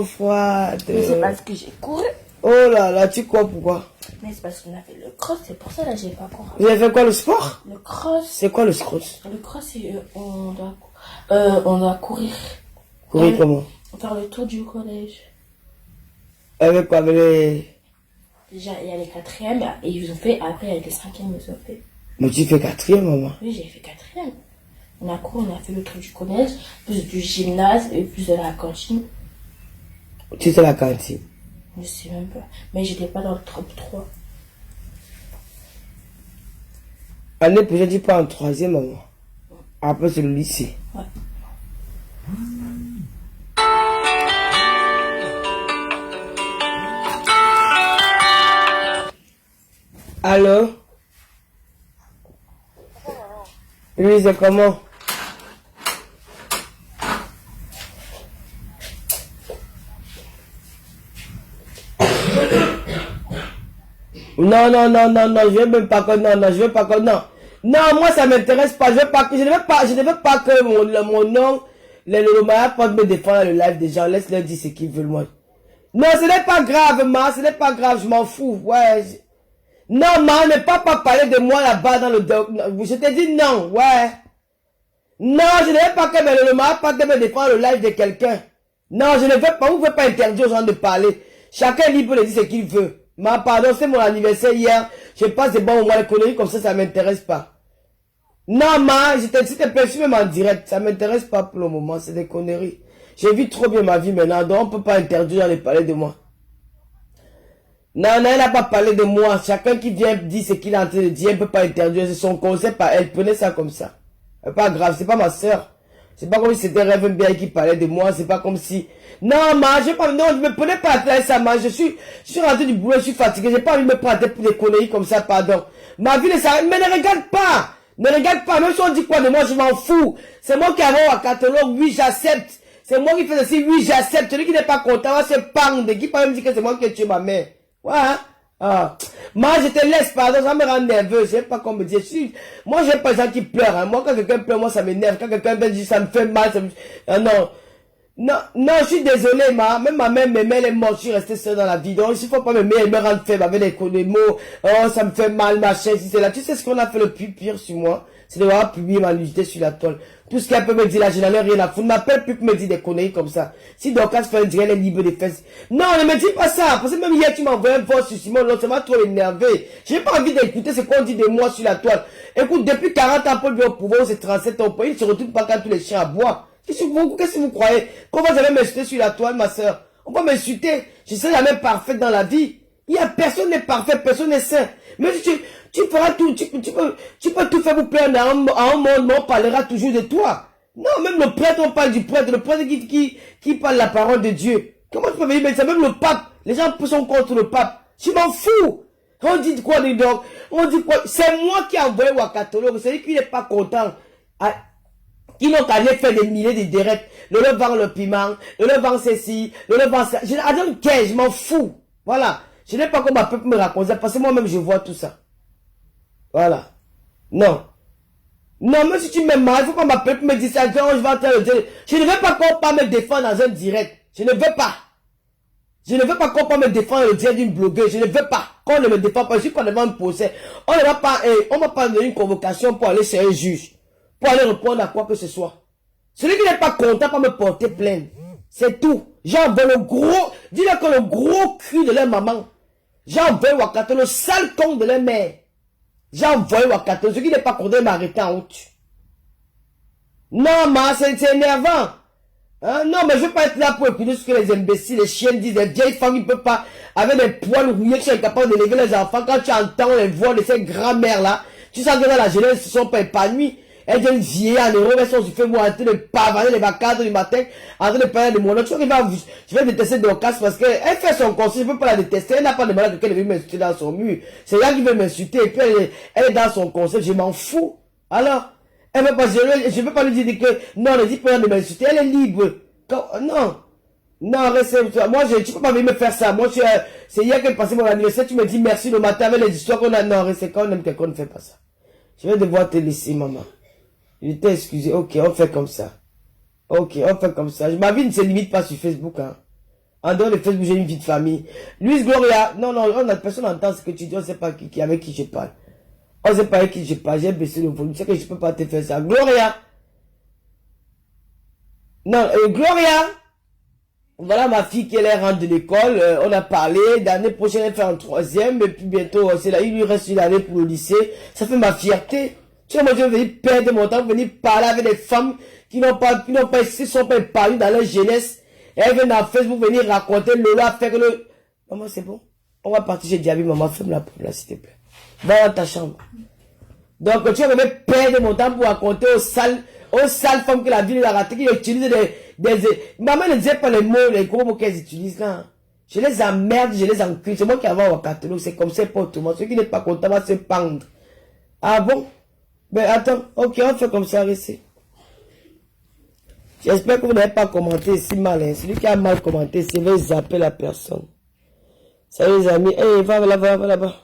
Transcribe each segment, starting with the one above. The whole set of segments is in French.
Froide. Mais c'est parce que j'ai couru. Oh là là, tu crois pourquoi? Mais c'est parce qu'on a fait le cross, c'est pour ça là j'ai pas couru. Vous avez fait quoi, le sport? Le cross. C'est quoi le cross? Le cross, c'est on doit courir. Courir comment? Faire le tour du collège. Avec quoi? Avec les... Déjà, il y a les quatrièmes et ils ont fait, après il y a les cinquièmes, ils ont fait. Mais tu fais quatrième, maman? Oui, j'ai fait quatrième. On a couru, on a fait le tour du collège, plus du gymnase et plus de la cantine. Tu étais à la cantine? Je sais même pas. Mais j'étais pas dans le top 3. Année prochaine, tu pars en troisième, maman. Après, c'est le lycée. Ouais. Allô? Oui, c'est comment? Non, non, non, non, non, je veux même pas que, non, non, je veux pas que, non. Non, moi, ça m'intéresse pas, je veux pas que, je ne veux pas que mon nom, le malade peut me défendre le live des gens, laisse-leur dire ce qu'ils veulent, moi. Non, ce n'est pas grave, ma, ce n'est pas grave, je m'en fous, ouais. Non, ma, ne pas parler de moi là-bas dans le doc, je te dis non, ouais. Non, je ne veux pas que le malade pas me défendre le live de quelqu'un. Non, je ne veux pas, vous ne pouvez pas interdire aux gens de parler. Chacun est libre de dire ce qu'il veut. Ma pardon, c'est mon anniversaire hier. Je passe des bons moments, les conneries comme ça ne m'intéresse pas. Non, ma, je te perçu même en direct. Ça ne m'intéresse pas pour le moment, c'est des conneries. J'ai vu trop bien ma vie maintenant, donc on ne peut pas interdire de parler de moi. Non, non, elle n'a pas parlé de moi. Chacun qui vient dire ce qu'il est en train de dire, elle ne peut pas interdire. C'est son concept à elle. Prenez ça comme ça. C'est pas grave, c'est pas ma soeur. C'est pas comme si c'était Rêve bien qui parlait de moi. C'est pas comme si... Non, ma, j'ai pas... Non, je me prenais pas à ça, ma. Je suis rentré du boulot, je suis fatigué. J'ai pas envie de me prendre pour des conneries comme ça, pardon. Ma vie ne s'arrête. Mais ne regarde pas. Ne regarde pas. Même si on dit quoi de moi, je m'en fous. C'est moi qui avais un catalogue. Oui, j'accepte. C'est moi qui fais aussi. Oui, j'accepte. Celui qui n'est pas content, c'est pang. Qui peut même dire que c'est moi qui ai tué ma mère. Ouais, hein? Ah. Moi, je te laisse, pardon, ça me rend nerveux. Je sais pas comment me dire. Moi, j'aime pas les gens qui pleurent. Hein. Moi, quand quelqu'un pleure, moi, ça m'énerve. Quand quelqu'un me dit, ça me fait mal. Ça me... Ah, non. Non, non, je suis désolé, ma. Même ma mère m'aimait, elle est morte. Je suis resté seul dans la vie. Donc, s'il faut pas m'aimer, elle me rend faible avec des mots. Oh, ça me fait mal, machin, si c'est là. Tu sais ce qu'on a fait le plus pire sur moi? C'est de voir publier ma nudité sur la toile. Tout ce qu'elle peut me dire là, je n'en ai rien à foutre. Ne m'appelle plus pour me dire des conneries comme ça. Si Dorcas fait un direct, elle est libre de fesses. Non, ne me dis pas ça. Parce que même hier, tu m'as envoyé un voix sur Simon. Non, ça m'a trop énervé. J'ai pas envie d'écouter ce qu'on dit de moi sur la toile. Écoute, depuis 40 ans, Paul vient au pouvoir, c'est 37 ans. Il ne se retrouve pas quand tous les chiens aboient. Qu'est-ce que vous croyez? Qu'on va jamais m'insulter sur la toile, ma soeur? On va m'insulter. Je suis la même parfaite dans la vie. Il y a personne n'est parfait, personne n'est sain. Mais tu feras tout, tu peux tout faire pour plaire à un monde, mais on parlera toujours de toi. Non, même le prêtre, on parle du prêtre, le prêtre qui parle la parole de Dieu. Comment tu peux venir mettre ça? Même le pape, les gens sont contre le pape. Je m'en fous. On dit quoi, donc? On dit quoi? C'est moi qui ai envoyé Wakatolo, c'est lui qui n'est pas content. Qui n'ont qu'à aller faire des milliers de directs. Le vend le piment, le vend ceci, le vend ça. Je m'en fous. Voilà. Je n'ai pas comment me raconter parce que moi-même je vois tout ça. Voilà. Non. Non, même si tu m'aimes mal, il faut pas m'appeler pour me dire ça. Je vais entrer le dire. Je ne veux pas qu'on pas me défendre dans un direct. Je ne veux pas. Je ne veux pas qu'on pas me défendre le direct d'une blogueuse. Je ne veux pas qu'on ne me défende pas. Je suis pas devant un procès. On ne va pas, on m'a pas donné une convocation pour aller chez un juge. Pour aller répondre à quoi que ce soit. Celui qui n'est pas content pour me porter plainte. C'est tout. J'envoie le gros, dis-leur que le gros cri de leur maman. J'envoie Wakato, le sale con de leur mère. J'envoie Wakato, celui qui n'est pas content m'arrêter en route. Non, ma, c'est énervant. Hein? Non, mais je ne veux pas être là pour écouter ce que les imbéciles, les chiens disent. Les vieilles femmes, ils ne peuvent pas, avec des poils rouillés, qui sont incapables d'élever les enfants. Quand tu entends les voix de ces grands-mères-là, tu sens que dans la jeunesse, ils ne sont pas épanouis. Elles viennent vieillir en héros, elles sont sur moi en train de pavaner les vacances du matin, en train de parler de mon autre. Je vais détester Dorcas parce qu'elle fait son conseil, je ne peux pas la détester. Elle n'a pas demandé à quelqu'un de venir m'insulter dans son mur. C'est elle qui veut m'insulter et puis elle est dans son conseil, je m'en fous. Alors, elle veut pas, je ne veux pas lui dire que non, ne dis pas de m'insulter, elle est libre. Non. Non, moi, tu peux pas venir me faire ça. Moi, c'est hier que j'ai passé mon anniversaire, tu me dis merci le matin avec les histoires qu'on a. Non, reste quand on aime quelqu'un, ne fait pas ça. Je vais devoir te laisser, maman. Je t'ai excusé. Ok, on fait comme ça. Ok, on fait comme ça. Ma vie ne se limite pas sur Facebook. Hein. En dehors de Facebook, j'ai une vie de famille. Luis Gloria, non, personne n'entend ce que tu dis, on ne sait pas avec qui je parle. On ne sait pas avec qui je parle, j'ai baissé le volume, tu sais que je ne peux pas te faire ça. Gloria! Non, Gloria! Voilà ma fille qui est rentre de l'école, on a parlé, l'année prochaine elle fait en 3e, et puis bientôt, c'est là, il lui reste une année pour le lycée. Ça fait ma fierté. Tu sais, moi je vais venir perdre mon temps, venir parler avec des femmes qui sont pas épargnées dans leur jeunesse. Et elles viennent dans Facebook venir raconter Lola, faire le... Maman, c'est bon? On va partir chez Diaby, maman, ferme la porte là, s'il te plaît. Va dans ta chambre. Donc, tu vas venir perdre mon temps pour raconter aux sales femmes que la ville a raté, qui utilisent maman ne disait pas les mots, les gros mots qu'elles utilisent là. Je les emmerde, je les encule. C'est moi qui avais un catalogue, c'est comme ça pour tout le monde. Ceux qui n'est pas content va se pendre. Ah bon? Ben attends, ok, on fait comme ça, restez. J'espère que vous n'avez pas commenté si mal. Hein. Celui qui a mal commenté, c'est va zapper la personne. Salut les amis, hey, va là-bas, va là-bas.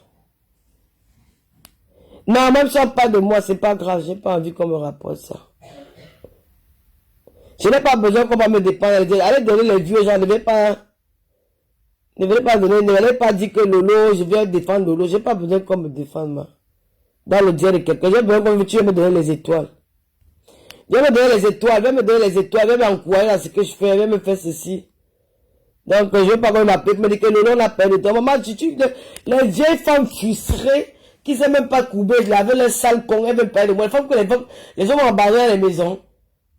Non, même si on parle de moi, c'est pas grave, j'ai pas envie qu'on me rapporte ça. Je n'ai pas besoin qu'on va me dépendre. Allez donner les vues aux gens. Ne venez pas donner, ne venez pas dire que Lolo, je viens défendre Lolo. J'ai pas besoin qu'on me défende, moi. Dans le dire de quelqu'un. J'ai besoin qu'on me donner les étoiles. Viens me donner les étoiles, viens me donner les étoiles, viens m'encourager dans ce que je fais, viens me faire ceci. Donc, je veux pas qu'on m'appelle, me dire que Lolo, on a perdu de temps. Maman, les vieilles femmes frustrées, qui ne savent même pas couper, je l'avais les sales cons, elles veulent parler de moi. Les hommes abandonnent à la maison.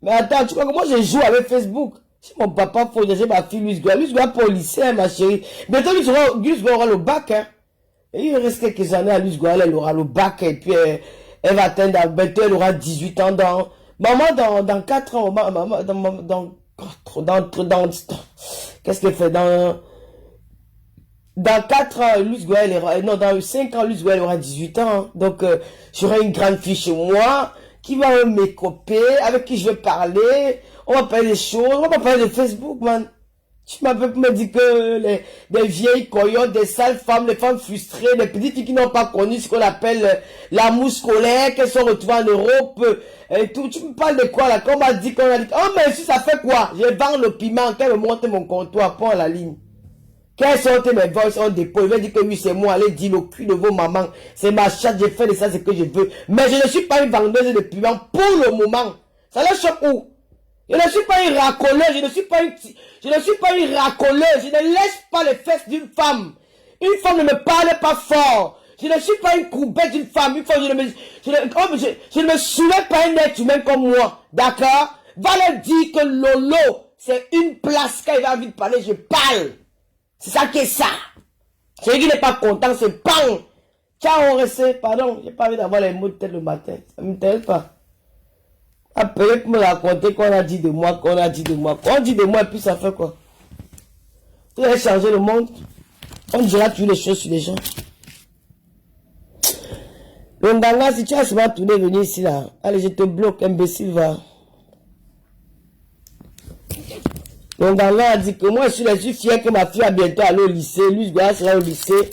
Mais attends, tu crois que moi je joue avec Facebook? Si mon papa faut j'ai ma fille Luis Gloria pour le lycée, hein, ma chérie. Bientôt Luis Gloria aura le bac, hein. Et il reste quelques années à Luis Gloria, elle aura le bac, et puis elle va atteindre, bientôt elle aura 18 ans dans 4 ans, qu'est-ce qu'elle fait? Dans 4 ans, Luis Gloria, non, dans 5 ans, Luis Gloria aura 18 ans, hein. Donc, j'aurai une grande fille chez moi, qui va m'écoper, avec qui je vais parler, on va parler des choses, on va pas parler de Facebook, man. Tu m'appelles pour me dire que des vieilles coyotes, des sales femmes, les femmes frustrées, des petites filles qui n'ont pas connu ce qu'on appelle l'amour scolaire, qu'elles sont retrouvées en Europe, et tout. Tu me parles de quoi, là? Qu'on m'a dit, oh, mais si ça fait quoi? Je vends le piment, qu'elle me monte mon comptoir, point à la ligne. Quelles sont mes voices en dépôt? Il va dire que oui, c'est moi. Allez, dis le cul de vos mamans. C'est ma chatte, j'ai fait de ça, ce que je veux. Mais je ne suis pas une vendeuse de piment pour le moment. Ça le choque où? Je ne suis pas une racoleuse, je ne suis pas une racoleuse. Je ne laisse pas les fesses d'une femme. Une femme ne me parle pas fort. Je ne suis pas une courbette d'une femme. Une femme, je ne me soulève pas un être humain comme moi. D'accord? Va leur dire que Lolo, c'est une place. Quand il a envie de parler, je parle. C'est ça qui est ça. Celui qui n'est pas content, c'est PAN. Ciao, on reste. Pardon, j'ai pas envie d'avoir les mots de tête le matin. Ça ne m'intéresse pas. Après, pour me raconter qu'on a dit de moi, qu'on dit de moi, et puis ça fait quoi? Vous allez changer le monde. On dira toujours les choses sur les gens. Le Nganga, si tu as seulement tourné venir ici, là. Allez, je te bloque, imbécile, va. Le Nganga a dit que moi, je suis fier que ma fille va bientôt aller au lycée. Lui, je sera au lycée.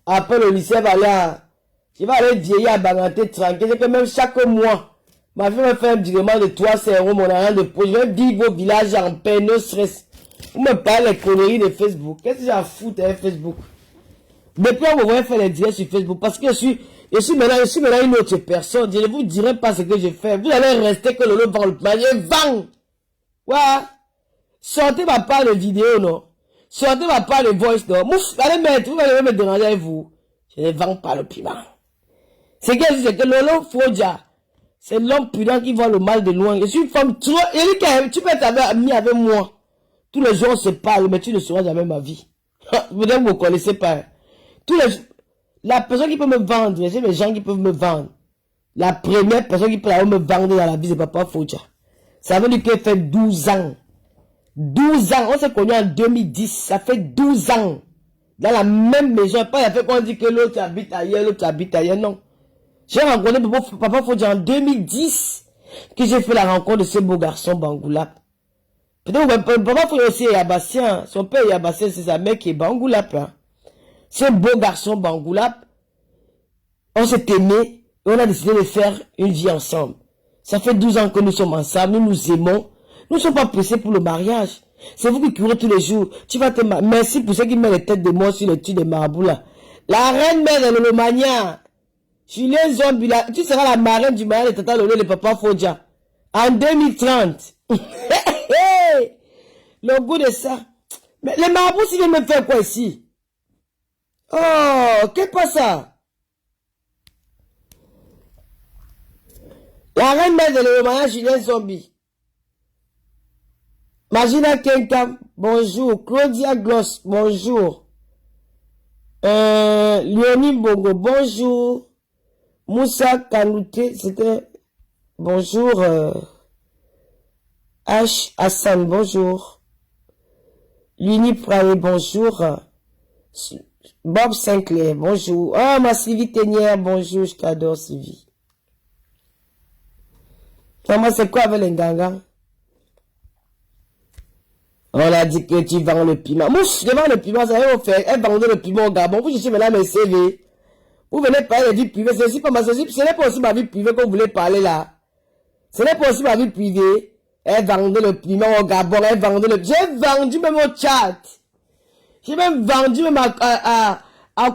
Après le lycée, je vais aller vieillir à Banganté tranquille. C'est que même chaque mois, ma fille me fait un virement de 300 €, mon argent de poche. Je vais vivre au village en paix, no stress. Vous me parlez des conneries de Facebook. Qu'est-ce que j'ai à foutre avec Facebook? Depuis, on me voit faire les directs sur Facebook. Parce que je suis maintenant une autre personne. Je ne vous dirai pas ce que j'ai fait. Vous allez rester que le vend le panier. Vend! Ouais. Sortez ma part de vidéo, non? Sortez ma part de voice, non? Vous allez me déranger avec vous. Je ne vends pas le piment. C'est que Lolo Fodja, c'est l'homme prudent qui voit le mal de loin. Je suis une femme trop... Tu peux être ami avec moi. Tous les jours on se parle, mais tu ne sauras jamais ma vie. Vous ne me connaissez pas. La personne qui peut me vendre, c'est les gens qui peuvent me vendre. La première personne qui peut me vendre dans la vie, c'est Papa Fodja. Ça veut dire qu'il fait 12 ans. 12 ans, on s'est connus en 2010, ça fait 12 ans. Dans la même maison, pas il a fait qu'on dit que l'autre habite ailleurs, non. J'ai rencontré Papa Fodja en 2010, que j'ai fait la rencontre de ce beau garçon Bangoulap. Peut-être Papa Fodja aussi est Yabassien, son père est Yabassien, c'est sa mère qui est Bangoulap. Hein. Ce beau garçon Bangoulap, on s'est aimé, et on a décidé de faire une vie ensemble. Ça fait 12 ans que nous sommes ensemble, nous nous aimons. Nous ne sommes pas pressés pour le mariage. C'est vous qui courez tous les jours. Tu vas te... Merci pour ceux qui mettent les têtes de mort sur le tube de marabouts là. La reine mère de l'Olomania. Julien Zombie là. Tu seras la marraine du mariage de Tata Lolo et de Papa Fodja. En 2030. Le goût de ça. Mais les marabouts, ils viennent me faire quoi ici? Oh, qu'est-ce que ça? La reine mère de l'Olomania, Julien Zombie. Magina Kenkam, bonjour. Claudia Gloss, bonjour. Léonie Bongo, bonjour. Moussa Kanouté, c'était... Bonjour. H. Hassan, bonjour. Luni Praé, bonjour. Bob Sinclair, bonjour. Oh, ma Sylvie Ténière, bonjour. Je t'adore, Sylvie. Moi, c'est quoi avec les gangas? On a dit que tu vends le piment. Moi, je vends le piment, ça va faire. Elle vendait le piment au Gabon. Vous cherchez maintenant mes CV. Vous venez parler de vie privée. Ce n'est pas aussi ma vie privée que vous voulez parler là. Ce n'est pas aussi ma vie privée. Elle vendait le piment au Gabon. Elle vendait le... J'ai vendu même au Tchad. J'ai même vendu même à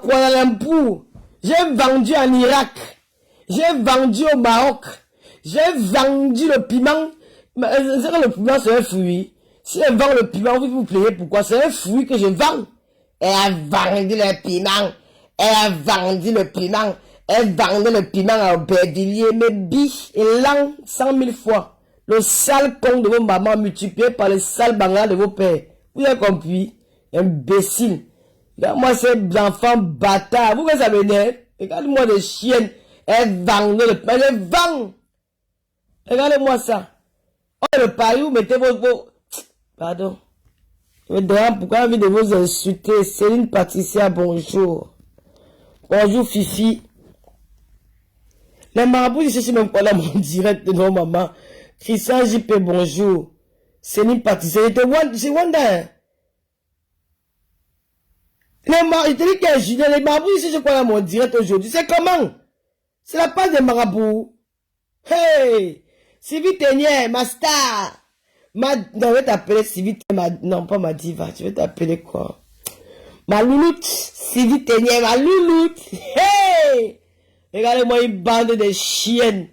Kuala Lumpur. J'ai vendu en Irak. J'ai vendu au Maroc. J'ai vendu le piment. Le piment, c'est un fruit. Si elle vend le piment, vous plaignez pourquoi? C'est un fruit que je vends. Elle a vendu le piment. Elle a vendu le piment. Elle vendait le piment à Aubervilliers, mais biche et langue 100 000 fois. Le sale con de vos mamans multiplié par le sale bangla de vos pères. Vous avez compris? Imbécile. Regarde-moi ces enfants bâtards. Vous voyez ça m'énerve? Regardez-moi des chiennes. Elle vendait le piment. Elle vend. Regardez-moi ça. Oh, le pari, vous mettez vos... Pardon. Je me demande pourquoi j'ai envie de vous insulter. Céline Patricia, bonjour. Bonjour, Fifi. Les marabouts, je sais même pas là, mon direct de nos mamans. Christian JP, bonjour. Céline Patricia, c'est Wanda. Je te dis qu'il y a Julien, les marabouts, je sais quoi là, mon direct aujourd'hui. C'est comment? C'est la page des marabouts. Hey! Sylvie Ténière, ma star. Non, je vais t'appeler Sylvie Ténière, non, pas ma diva, je vais t'appeler quoi? Ma louloute, Sylvie Ténière, ma louloute. Hey! Regardez-moi une bande de chiennes,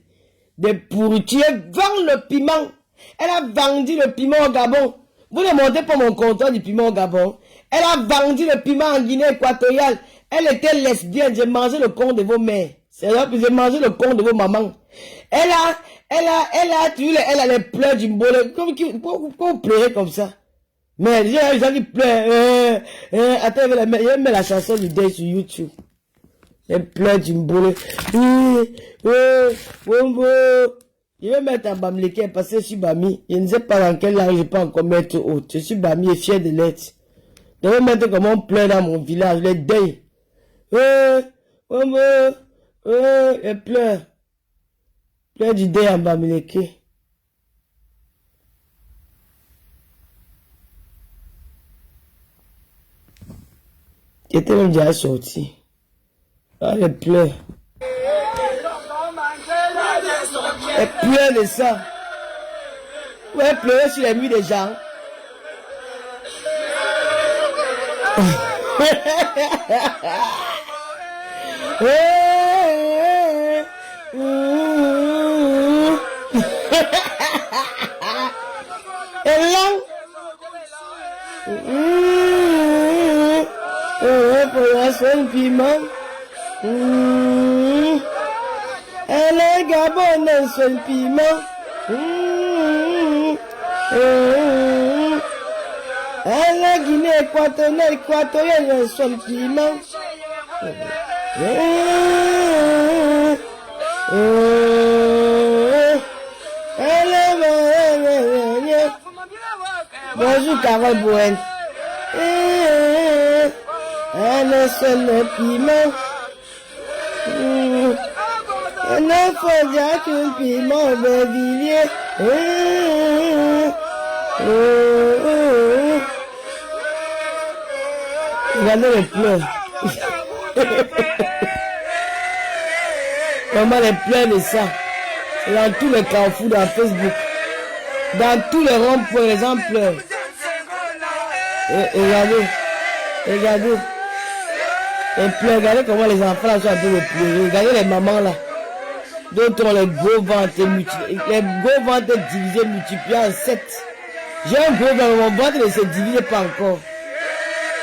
de pourritures. Elle vend le piment. Elle a vendu le piment au Gabon. Vous ne montez pas mon comptoir du piment au Gabon. Elle a vendu le piment en Guinée équatoriale. Elle était lesbienne, j'ai mangé le con de vos mères. C'est là que j'ai mangé le con de vos mamans. Elle a les pleurs du mbole. Pourquoi vous pleurez comme ça? Mais il y a des gens qui pleurent. Attends, je mets la chanson du Day sur YouTube. Les pleurs du mbole. Je vais mettre un bamléquin parce que je suis bami. Je ne sais pas dans quelle langue je peux encore mettre autre. Je suis bami et fier de l'être. Je vais mettre comment on pleure dans mon village. Les deuils. Les pleurs. Pleurs du deuil en bamléquin. J'étais même déjà sorti. Ah, les pleurs. Les pleurs de ça. Ouais, pleurer sur les nuits des gens. Et là, pour la soirée piment. Elle est gabonaise sur le piment. Elle est Guinée équatoriale sur le piment. Elle est... Bonjour Carole Bouen. Elle est sur le piment. Elle ne faut dire qu'un piment de Villiers. Regardez les pleurs. Comment les pleurs de ça? Dans tous les carrefours dans Facebook. Dans tous les ronds-points, les gens pleurent. Regardez. Regardez. Et puis regardez comment les enfants là sont en train de pleurer. Regardez les mamans là. D'autres ont les gros ventres les gros ventres divisés multipliés en 7. J'ai un gros ventre, mon ventre ne se divise pas encore.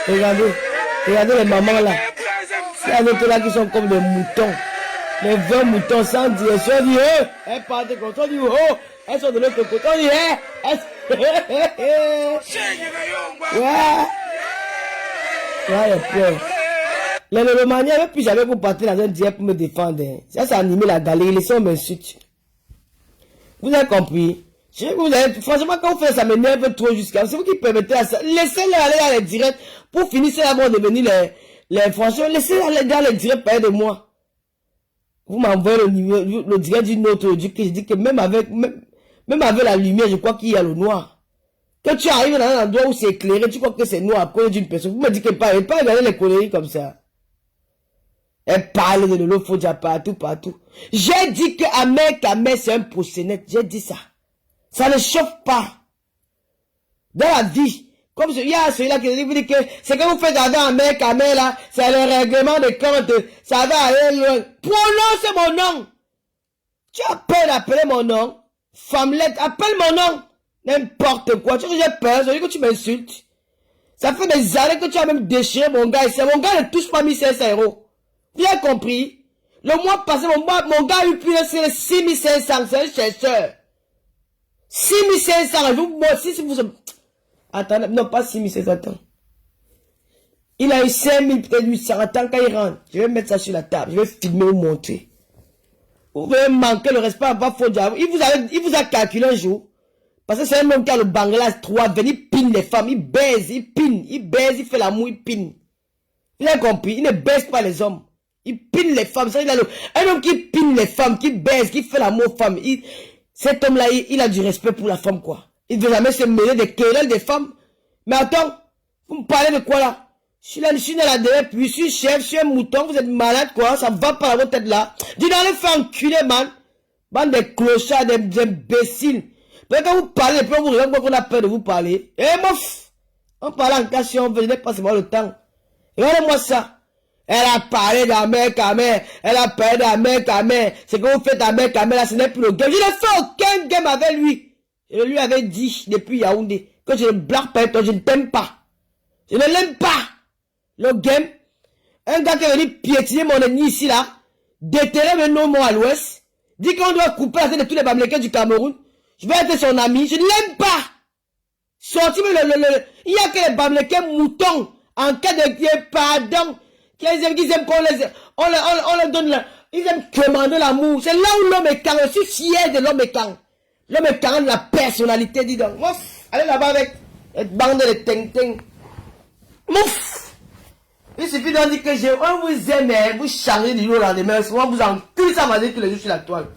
Regardez. Regardez les mamans là. Il y a d'autres là qui sont comme des moutons. Les 20 moutons sans direction. On dit elles partent comme ça. On dit elles sont de l'autre côté. On dit ouais, les pleurs. Les Lolomaniens, avec plus jamais vous partez dans un direct pour me défendre. Ça, c'est animé la galerie. Laissez-moi m'insulter. Vous avez compris? Franchement, quand vous faites ça, m'énerve trop jusqu'à. C'est vous qui permettez à ça. Laissez-les aller dans les directs. Pour finir, c'est là vont devenir les franchement. Laissez-les aller dans les directs, parler de moi. Vous m'envoyez le direct d'une autre. Je dis que même avec la lumière, je crois qu'il y a le noir. Quand tu arrives dans un endroit où c'est éclairé, tu crois que c'est noir à cause d'une personne. Vous me dites que pas regarder les conneries comme ça. Elle parle de Lolo Fodja partout. J'ai dit que Ahmed Kamel c'est un proxénète. J'ai dit ça. Ça ne chauffe pas. Dans la vie, comme il y a celui-là qui dit que c'est que vous faites avec Ahmed Kamel là, c'est le règlement de compte. Ça va aller loin. Prononce mon nom. Tu as peur d'appeler mon nom? Femmelette, appelle mon nom. N'importe quoi. Tu sais que j'ai peur, ça veut dire que tu m'insultes. Ça fait des années que tu as même déchiré mon gars. Et mon gars ne touche pas 1500 €. Bien compris. Le mois passé, mon gars a eu plus de 6500. C'est un chercheur. 6500. Moi aussi, si vous... Attendez, non, pas 6500. Attends. Il a eu 5000, peut-être 800. Attends, quand il rentre, je vais mettre ça sur la table. Je vais filmer ou montrer. Vous pouvez manquer le respect à votre faute. Il vous a calculé un jour. Parce que c'est un homme qui a le Bangladesh 3, il pine les femmes, il baise, il pine, il baise, il fait l'amour, il pine. Vous avez compris? Il ne baise pas les hommes. Il pine les femmes. Ça, un homme qui pine les femmes, qui baise, qui fait l'amour aux femmes. Cet homme-là, il a du respect pour la femme, quoi. Il ne veut jamais se mêler des querelles des femmes. Mais attends, vous me parlez de quoi là? Je suis dans la derrière, puis je suis chef, je suis un mouton, vous êtes malade, quoi. Ça va pas à votre tête là. Dis dans le fait enculer, man. Bande de clochards, des imbéciles. Quand vous parlez, puis vous regardez qu'on a peur de vous parler. Eh, mof! On parle en cas si on veut, je n'ai pas seulement le temps. Regardez-moi ça. Elle a parlé d'Ahmed Kamel. Elle a parlé d'Ahmed Kamel. C'est que vous faites Ahmed Kamel, là, ce n'est plus le game. Je n'ai fait aucun game avec lui. Je lui avais dit, depuis Yaoundé, que je ne blague pas, je ne t'aime pas. Je ne l'aime pas. Le game. Un gars qui est venu piétiner mon ennemi ici, là. Déterrer mes noms, moi, à l'ouest. Dit qu'on doit couper la tête de tous les Bamilekens du Cameroun. Je vais être son ami, je ne l'aime pas. Sorti, il y a que les Bamilekens moutons, en cas de pardon, qu'ils aiment qu'on on leur donne, ils aiment commander l'amour. C'est là où l'homme est quand, je suis fier de l'homme est quand. L'homme est quand de la personnalité, dis donc. Mouf, allez là-bas avec cette bande de ting-ting. Mouf. Il suffit d'en dire que on vous aime, vous changez du jour au lendemain, souvent vous en cul, ça m'a dit tous les jours sur la toile.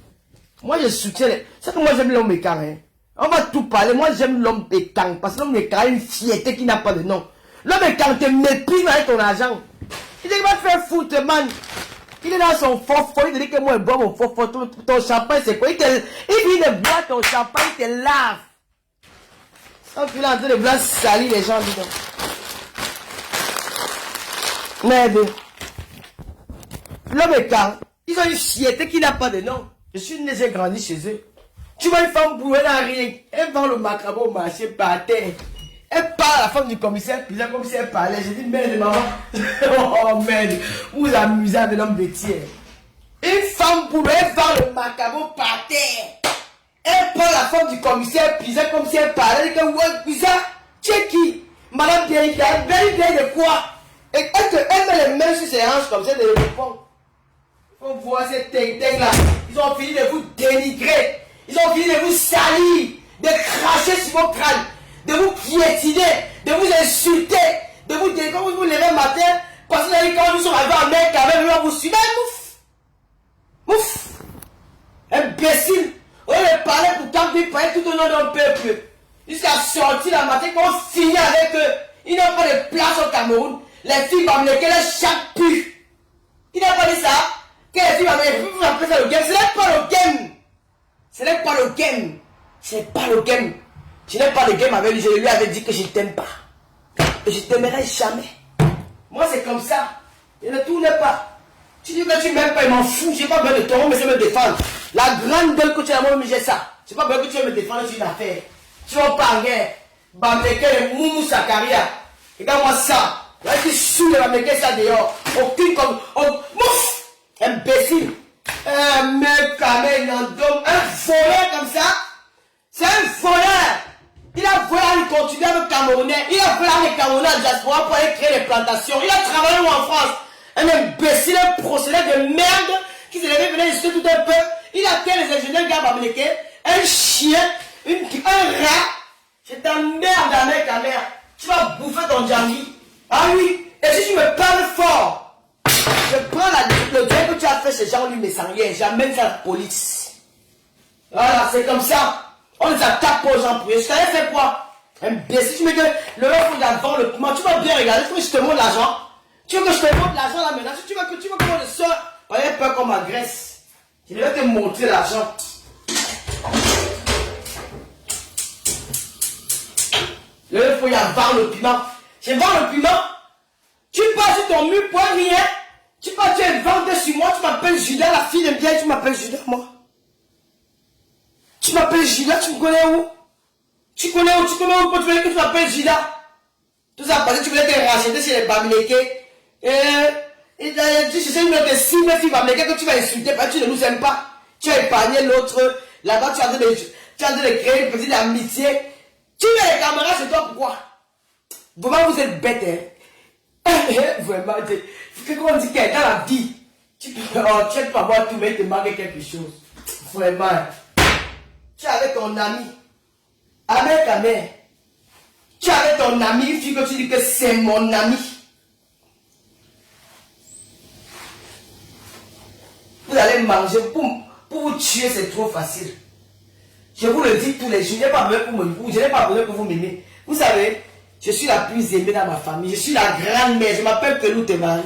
Moi, je soutiens c'est que moi, j'aime l'homme écart, hein. On va tout parler. Moi, j'aime l'homme écart. Parce que l'homme écart a une fierté qui n'a pas de nom. L'homme écart te méprise avec ton argent. Il va te faire foutre, man. Il est dans son fort. Il te dit que moi, je bois mon fort. Ton champagne, c'est quoi? Il vient de boire ton champagne, il te lave. Donc, il est en train de vouloir salir les gens, dis donc. Merde. L'homme écart, ils ont une fierté qui n'a pas de nom. Je suis né, j'ai grandi chez eux. Tu vois une femme bourrée dans rien. Elle vend le macabre au marché par terre. Elle parle à la femme du commissaire, puis comme si elle parlait. J'ai dit, merde, maman. Oh, merde. Vous vous amusez avec l'homme de tiers. Une femme bourrée, elle vend le macabre par terre. Elle parle à la femme du commissaire, puis comme si elle parlait. Elle dit, ouais, bizarre. Tu es qui? Madame Bienvenue, de quoi? Et elle met les mains sur ses hanches comme ça, de répondre. Faut voir ces ting-ting là. Ils ont fini de vous dénigrer. Ils ont fini de vous salir. De cracher sur vos crânes. De vous piétiner. De vous insulter. De vous dire quand vous vous levez le matin. Parce que quand nous sommes arrivés en mer, quand même, vous suivez. Mouf. Mouf. Imbécile. On les parlait pour quand ils parlaient tout au nom d'un peuple. Jusqu'à sortir la matin, quand on finit avec eux. Ils n'ont pas de place au Cameroun. Les filles vont me lesquelles chaque pu. Il n'a pas dit ça. Que les filles vont appeler ça le game. Ce n'est pas le game. Ce n'est pas le game. Ce n'est pas le game. Je n'ai pas de game avec lui. Je lui avais dit que je ne t'aime pas. et je t'aimerai jamais. Moi, c'est comme ça. Je ne tourne pas. Tu dis que tu m'aimes pas, je m'en fous. Je n'ai pas besoin de ton, mais je vais me défendre. La grande gueule que tu as, moi, j'ai ça. Je n'ai pas besoin que tu veux me défendre sur une affaire. Tu vas pas en guerre. Bameke, le Moumou Sakaria. Regarde-moi ça. Là, tu saoules Bameke, ça dehors. Aucune comme. Mouf! Imbécile. Un mec, camé, un voleur comme ça. C'est un voleur. Il a volé un continent camerounais. Il a volé les Camerounais en diaspora pour aller créer des plantations. Il a travaillé en France. Un imbécile, un procédé de merde qui s'est levé, venait ici tout un peu. Il a créé les ingénieurs Gabamleke. Un chien, un rat. Je t'emmerde à mec, à mère. Tu vas bouffer ton Djangi. Ah oui. Et si tu me parles fort, je prends le bien que tu as fait chez Jean-Louis Messangien. J'amène ça à la police. Voilà, c'est comme ça. On les attaque pour les gens pour eux. Je t'avais fait quoi? Imbécile, tu me dis le rêve faut d'avant le comment. Tu vas bien regarder, tu veux que je te montre l'argent? Tu veux que je te montre l'argent là maintenant? Tu veux que je sors? Pas peur qu'on m'agresse. Je vais te montrer l'argent. Le rêve faut y avoir le piment. Je vends le piment. Tu passes sur ton mur pour rien. Tu passes, tu es vendeur sur moi. Tu m'appelles Judas, la fille de bien. Tu m'appelles Judas, moi. Tu m'appelles Judas, tu me connais où? Tu connais où? Tu veux que tu m'appelles Judas? Tout ça parce que tu voulais te racheter chez les Bamileke. Tu sais une autre cible fille Bamileke que tu vas insulter parce que tu ne nous aimes pas. Tu as épargné l'autre. Là-bas, tu as en train de créer une petite amitié. Tu mets les caméras chez toi, pourquoi? Vraiment, vous êtes bête, hein? Vraiment, comment on dit quelqu'un la vie? Tu peux pas voir tout, mais il te manque quelque chose. Vraiment. Tu es avec ton ami. Avec ta mère. Tu es avec ton ami, une fille que tu dis que c'est mon ami. Vous allez manger pour vous tuer, c'est trop facile. Je vous le dis tous les jours, je n'ai pas besoin pour me, je n'ai pas besoin pour vous m'aimer. Vous savez, je suis la plus aimée dans ma famille. Je suis la grande-mère. Je m'appelle Kelou Temari.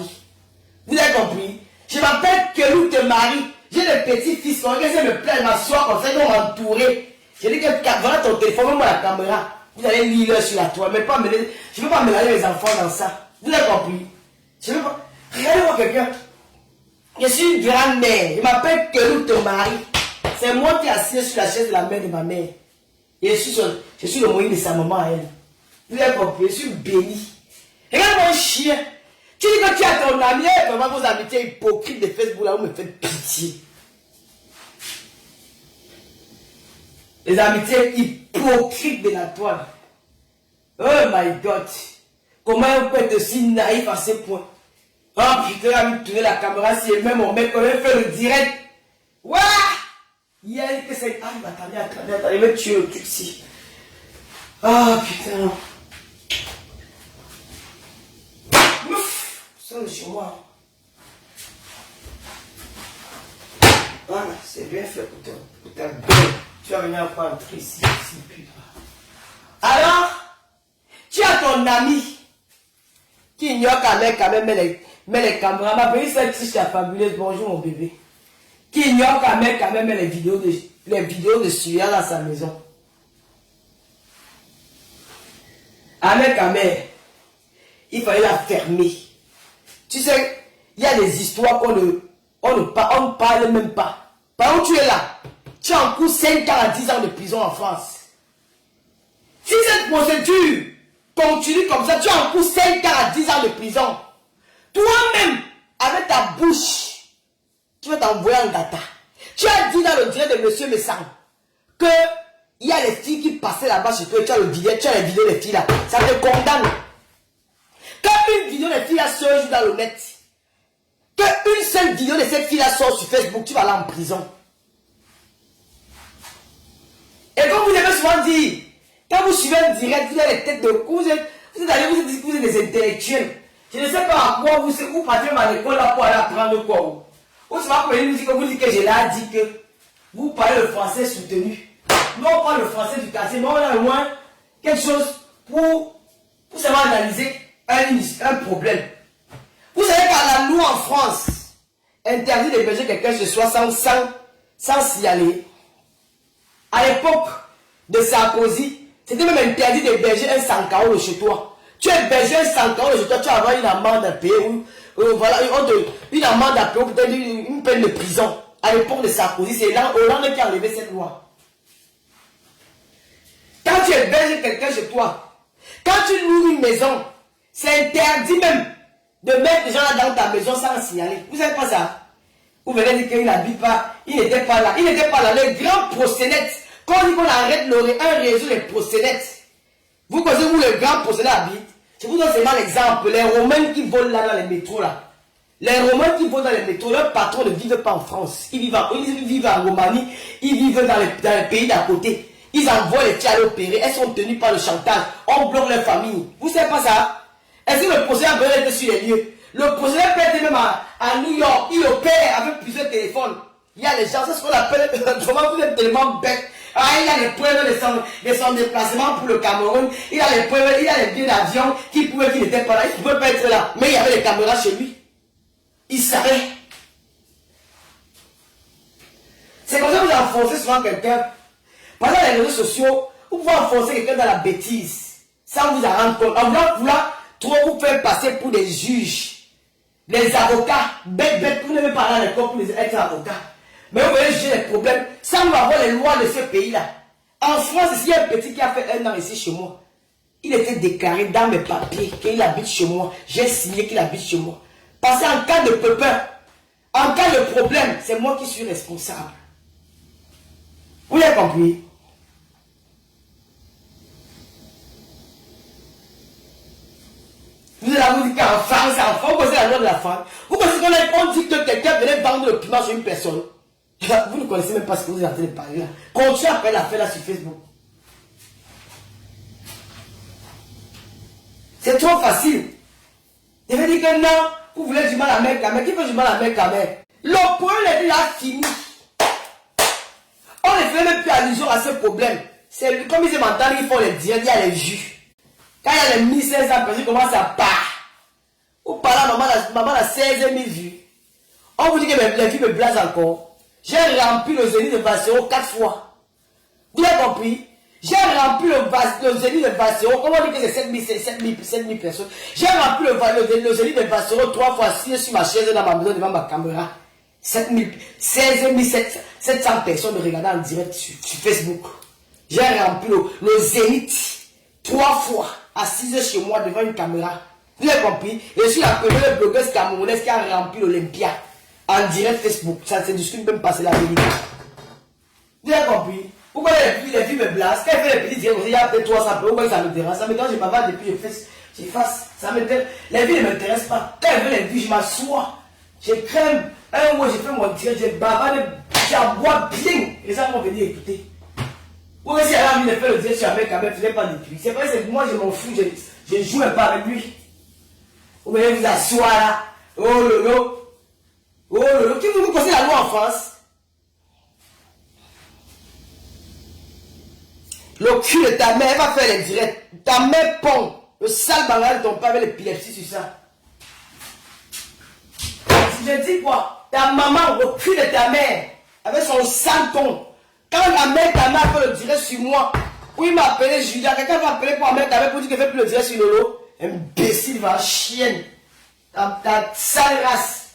Vous avez compris? Je m'appelle Kelou Temari. J'ai des petits-fils. Quand je me plaît, m'asseoir comme ça, ils vont m'entourer. Je dis que voilà ton téléphone, mets-moi la caméra. Vous allez lire sur la toile. Mais pas mêler. Je ne veux pas mélanger les enfants dans ça. Vous avez compris? Je ne veux pas. Regardez-moi quelqu'un. Je suis une grande-mère. Je m'appelle Kelou Temari. C'est moi qui ai assis sur la chaise de la mère de ma mère. Et je suis le moyen de sa maman à elle. Vous avez compris, je suis béni. Regarde mon chien. Tu dis que tu as ton ami, comment vos amitiés hypocrites de Facebook là, vous me faites pitié. Les amitiés hypocrites de la toile. Oh my God. Comment on peut être aussi naïf à ce point? Oh putain, il a mis tourner la caméra si même mon mec, on a fait le direct. Ouah! Il a dit que c'est. Ah, attendez, il va tuer le truc ici. Ah putain. Sonne chez moi. Voilà, c'est bien fait pour ta gueule. Tu vas venir prendre un truc ici, putain. Alors, tu as ton ami qui ignore quand même met les caméras. Ma petite soeur triche la fabuleuse. Bonjour mon bébé. Qui ignore quand même met les vidéos de surveillance dans sa maison. Avec ta mère, il fallait la fermer. Tu sais, il y a des histoires qu'on ne parle même pas. Par où tu es là? Tu as en cours 5 ans à 10 ans de prison en France. Si cette procédure continue comme ça, tu as en cours 5 ans à 10 ans de prison. Toi-même, avec ta bouche, tu vas t'envoyer en gata. Tu as dit dans le direct de M. Messang que il y a les filles qui passaient là-bas chez toi et tu as les vidéos des filles là. Ça te condamne. Quand une vidéo des filles là sort dans le net, qu'une seule vidéo de cette fille là sort sur Facebook, tu vas aller en prison. Et comme vous avez souvent dit, quand vous suivez un direct, vous avez les têtes de cou, vous êtes des intellectuels. Je ne sais pas à quoi vous partez à l'école là pour aller apprendre quoi. Ou c'est pas pour nous dire que vous dites que je l'ai dit que vous parlez le français soutenu. Nous on parle le français du quartier, mais on a au moins quelque chose pour savoir analyser un problème. Vous savez qu'à la loi en France, interdit d'héberger quelqu'un chez soi sans signaler. À l'époque de Sarkozy, c'était même interdit d'héberger un Sankao de chez toi. Tu es berger 100 ans, je dois tu avoir une amende à payer, ou voilà, une amende à payer, peut-être une peine de prison. À l'époque de Sarkozy, c'est Hollande qui a enlevé cette loi. Quand tu es berger quelqu'un chez toi, quand tu loues une maison, c'est interdit même de mettre les gens là dans ta maison sans signaler. Vous savez pas ça? Vous venez dire qu'il n'habite pas, il n'était pas là. Il n'était pas là. Les grands prosénètes, quand on dit qu'on arrête un réseau des prosénètes, vous connaissez où les grands prosénètes habitent? Je vous donne seulement l'exemple. Les Romains qui volent là dans les métros là. Les Romains qui volent dans les métros, leurs patrons ne vivent pas en France. Ils vivent en Roumanie, ils vivent dans les pays d'à côté. Ils envoient les filles à l'opérer, elles sont tenues par le chantage. On bloque leur famille. Vous ne savez pas ça? Est-ce que le procédé peut être sur les lieux? Le procédé peut être même à New York. Il opère avec plusieurs téléphones. Il y a les gens, c'est ce qu'on appelle, comment vous êtes tellement bête. Ah, il y a les preuves de son déplacement pour le Cameroun. Il y a les preuves, il y a les billets d'avion qui pouvaient qu'il n'était pas là. Il ne pouvait pas être là. Mais il y avait les caméras chez lui. Il savait. C'est comme ça que vous enfoncez souvent quelqu'un. Pendant les réseaux sociaux, vous pouvez enfoncer quelqu'un dans la bêtise. Sans vous en rendre compte. En voulant trop vous faire passer pour des juges. Les avocats. Bête, vous n'avez pas là l'école pour être avocat. Mais vous voyez juger les problèmes sans avoir les lois de ce pays-là. En France, il y a un petit qui a fait 1 an ici chez moi. Il était déclaré dans mes papiers qu'il habite chez moi. J'ai signé qu'il habite chez moi. Parce qu'en cas de pépin, en cas de problème, c'est moi qui suis responsable. Vous avez compris? Vous allez vous dire qu'en France, vous connaissez la loi de la femme. Vous connaissez qu'on dit que quelqu'un venait vendre le piment sur une personne. Vous ne connaissez même pas ce que vous êtes en train de parler là. Continuez après l'affaire là sur Facebook. C'est trop facile. Je vais dire que non, vous voulez du mal à mec, qui veut du mal à mec, le problème est là fini. On ne fait même plus allusion à ce problème. C'est comme ils m'entendent, ils font les directs, il y a les jus. Quand il y a les 1500 personnes qui commencent à part. Ou par là, maman a 16 000 vues. On vous dit que les vues me blasent encore. J'ai rempli le Zénith de Vassero 4 fois. Vous avez compris? J'ai rempli le Zénith de Vassero. Comment on dit que c'est 7000 personnes? J'ai rempli le Zénith de Vassero 3 fois 6 sur ma chaise dans ma maison devant ma caméra. 16 700 personnes me regardant en direct sur Facebook. J'ai rempli le Zénith 3 fois assise chez moi devant une caméra. Vous avez compris? Je suis la première blogueuse camerounaise qui a rempli l'Olympia en direct Facebook. Ça ne se discute même pas, c'est la vérité. Vous avez compris? Pourquoi les filles me blasent? Quand elle fait les petits directs, il y a peut-être 300 peu. Pourquoi ça me dérange? Ça me dérange, je m'avale depuis, j'efface. Ça me dérange. Les filles ne m'intéressent pas. Quand elle veut les vues, je m'assois. Je crème. Un mois, j'ai fait mon direct, j'ai bavardé, j'aboie bien. Les gens vont venir écouter. Ou si elle a envie de faire le direct sur un mec, elle ne faisait pas de pluie. C'est vrai, moi je m'en fous, je ne joue même pas avec lui. Vous venez vous asseoir là. Oh lolo. Oh lolo. Qui vous connaissez la loi en France? Le cul de ta mère, elle va faire les directs. Ta mère pond. Le sale banal de ton père avec l'épilepsie sur ça. Si je dis quoi? Ta maman, le cul de ta mère, avec son sale ton. Quand la mère, ta mère fait le direct sur moi, où il m'a appelé Julia, quelqu'un m'a appelé pour mettre ta mère pour dire qu'il fait plus le direct sur Lolo. Imbécile, va chienne. Ta sale race.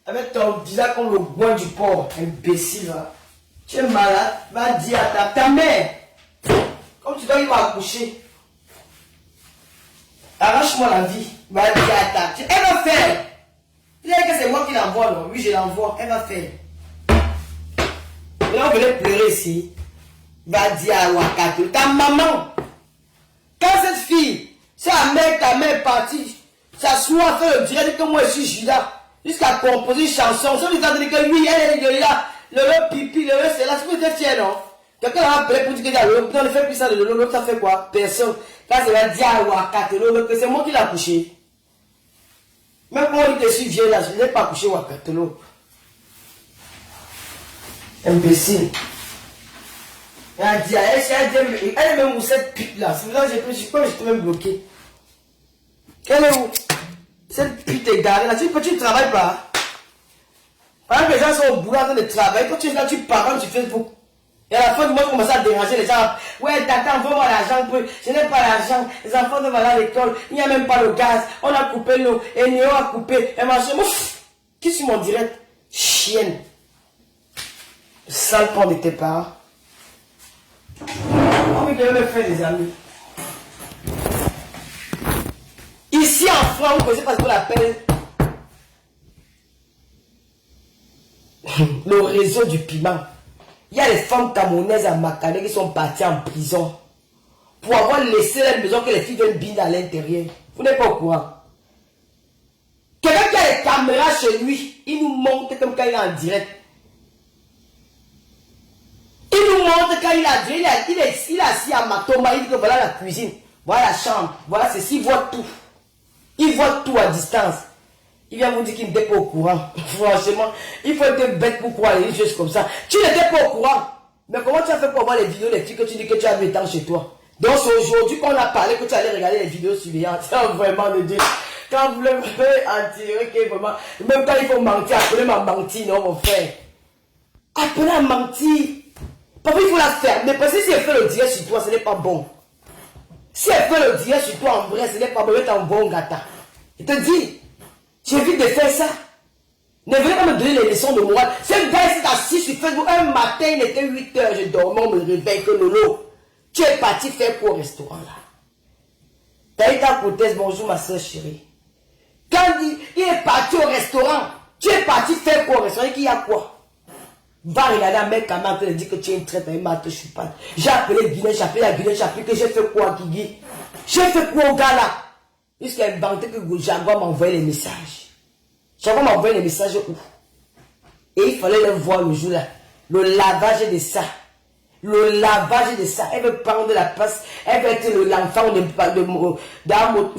Avec ton visage comme le bois du porc. Imbécile, va. Tu es malade, va dire à ta mère. Comme tu dois, il va accoucher. Arrache-moi la vie. Va dire à ta. Elle va faire. Il dit que c'est moi qui l'envoie, non? Oui, je l'envoie. Elle va faire. Là, on venait pleurer ici. Va dire à Wakato. Ta maman. Quand cette fille, sa mère, ta mère est partie, s'assoit, fait le direct que moi je suis Judas. Jusqu'à composer une chanson. Ça nous a dit que oui, elle est là. Le pipi, le c'est là. C'est vous êtes fiers, non? Quelqu'un a appelé pour dire que l'autre ne fait plus ça de l'autre, ça fait quoi? Personne. Là, c'est la dire à Wakato, que c'est moi qui l'ai couché. Même quand on dit que je suis vieux là, je n'ai pas couché Wakato. Imbécile. Elle a dit, elle est même où cette pute là. C'est pour ça que j'étais même bloqué. Elle est où? Cette pute est garée là. Tu ne travailles pas. Pendant que les gens sont au boulot en train de travailler, quand tu es là, tu parles sur Facebook. Et à la fin du mois, commence à déranger les gens. Ouais, tata, envoie-moi l'argent. Je n'ai pas l'argent. Les enfants doivent aller à l'école. Il n'y a même pas le gaz. On a coupé l'eau. Et Néo a coupé. Et machin. Qui sur mon direct? Chienne. Sale con de tes parents. On veut me faire des amis. Ici en France, vous connaissez pas ce qu'on appelle le réseau du piment. Il y a les femmes camerounaises à Makané qui sont parties en prison pour avoir laissé la maison que les filles viennent biner à l'intérieur. Vous n'êtes pas au courant. Quelqu'un qui a les caméras chez lui, il nous montre comme quand il est en direct. Il nous montre quand il a dit, il est assis à Matoma, il dit que voilà la cuisine, voilà la chambre, voilà ceci, il voit tout. Il voit tout à distance. Il vient vous dire qu'il n'était pas au courant. Franchement, il faut être bête pour croire les choses comme ça. Tu n'étais pas au courant. Mais comment tu as fait pour voir les vidéos, les filles que tu dis que tu as mis temps chez toi? Donc c'est aujourd'hui qu'on a parlé que tu allais regarder les vidéos surveillantes. C'est vraiment de Dieu. Quand vous le voulez en tirer, que vraiment, même quand il faut mentir, appelez-moi mentir, non mon frère. Appelez-moi mentir. Parfois il faut la fermer. Parce que si elle fait le direct sur toi, ce n'est pas bon. Si elle fait le direct sur toi en vrai, ce n'est pas bon. Elle est un bon gâteau. Je te dis, j'évite de faire ça. Ne venez pas me donner les leçons de morale. Ce gars s'est assis sur Facebook. Un matin, il était 8 h, je dormais, on me réveille que Lolo. Tu es parti faire quoi au restaurant là? Taïta Cortez, bonjour ma soeur chérie. Quand il est parti au restaurant, tu es parti faire quoi au restaurant? Il y a quoi? Va regarder un mec quand même qui dit que tu es une traite, il m'a te chupé. J'ai appelé Guinée, j'ai appelé la Guinée, j'ai appelé que j'ai fait quoi Guigui? J'ai fait quoi au gars là? Jusqu'à inventer que Jaguar m'a envoyé les messages. Jaguar m'a envoyé les messages où? Et il fallait le voir le jour là. Le lavage de ça. Le lavage de ça. Elle veut prendre la place. Elle veut être l'enfant de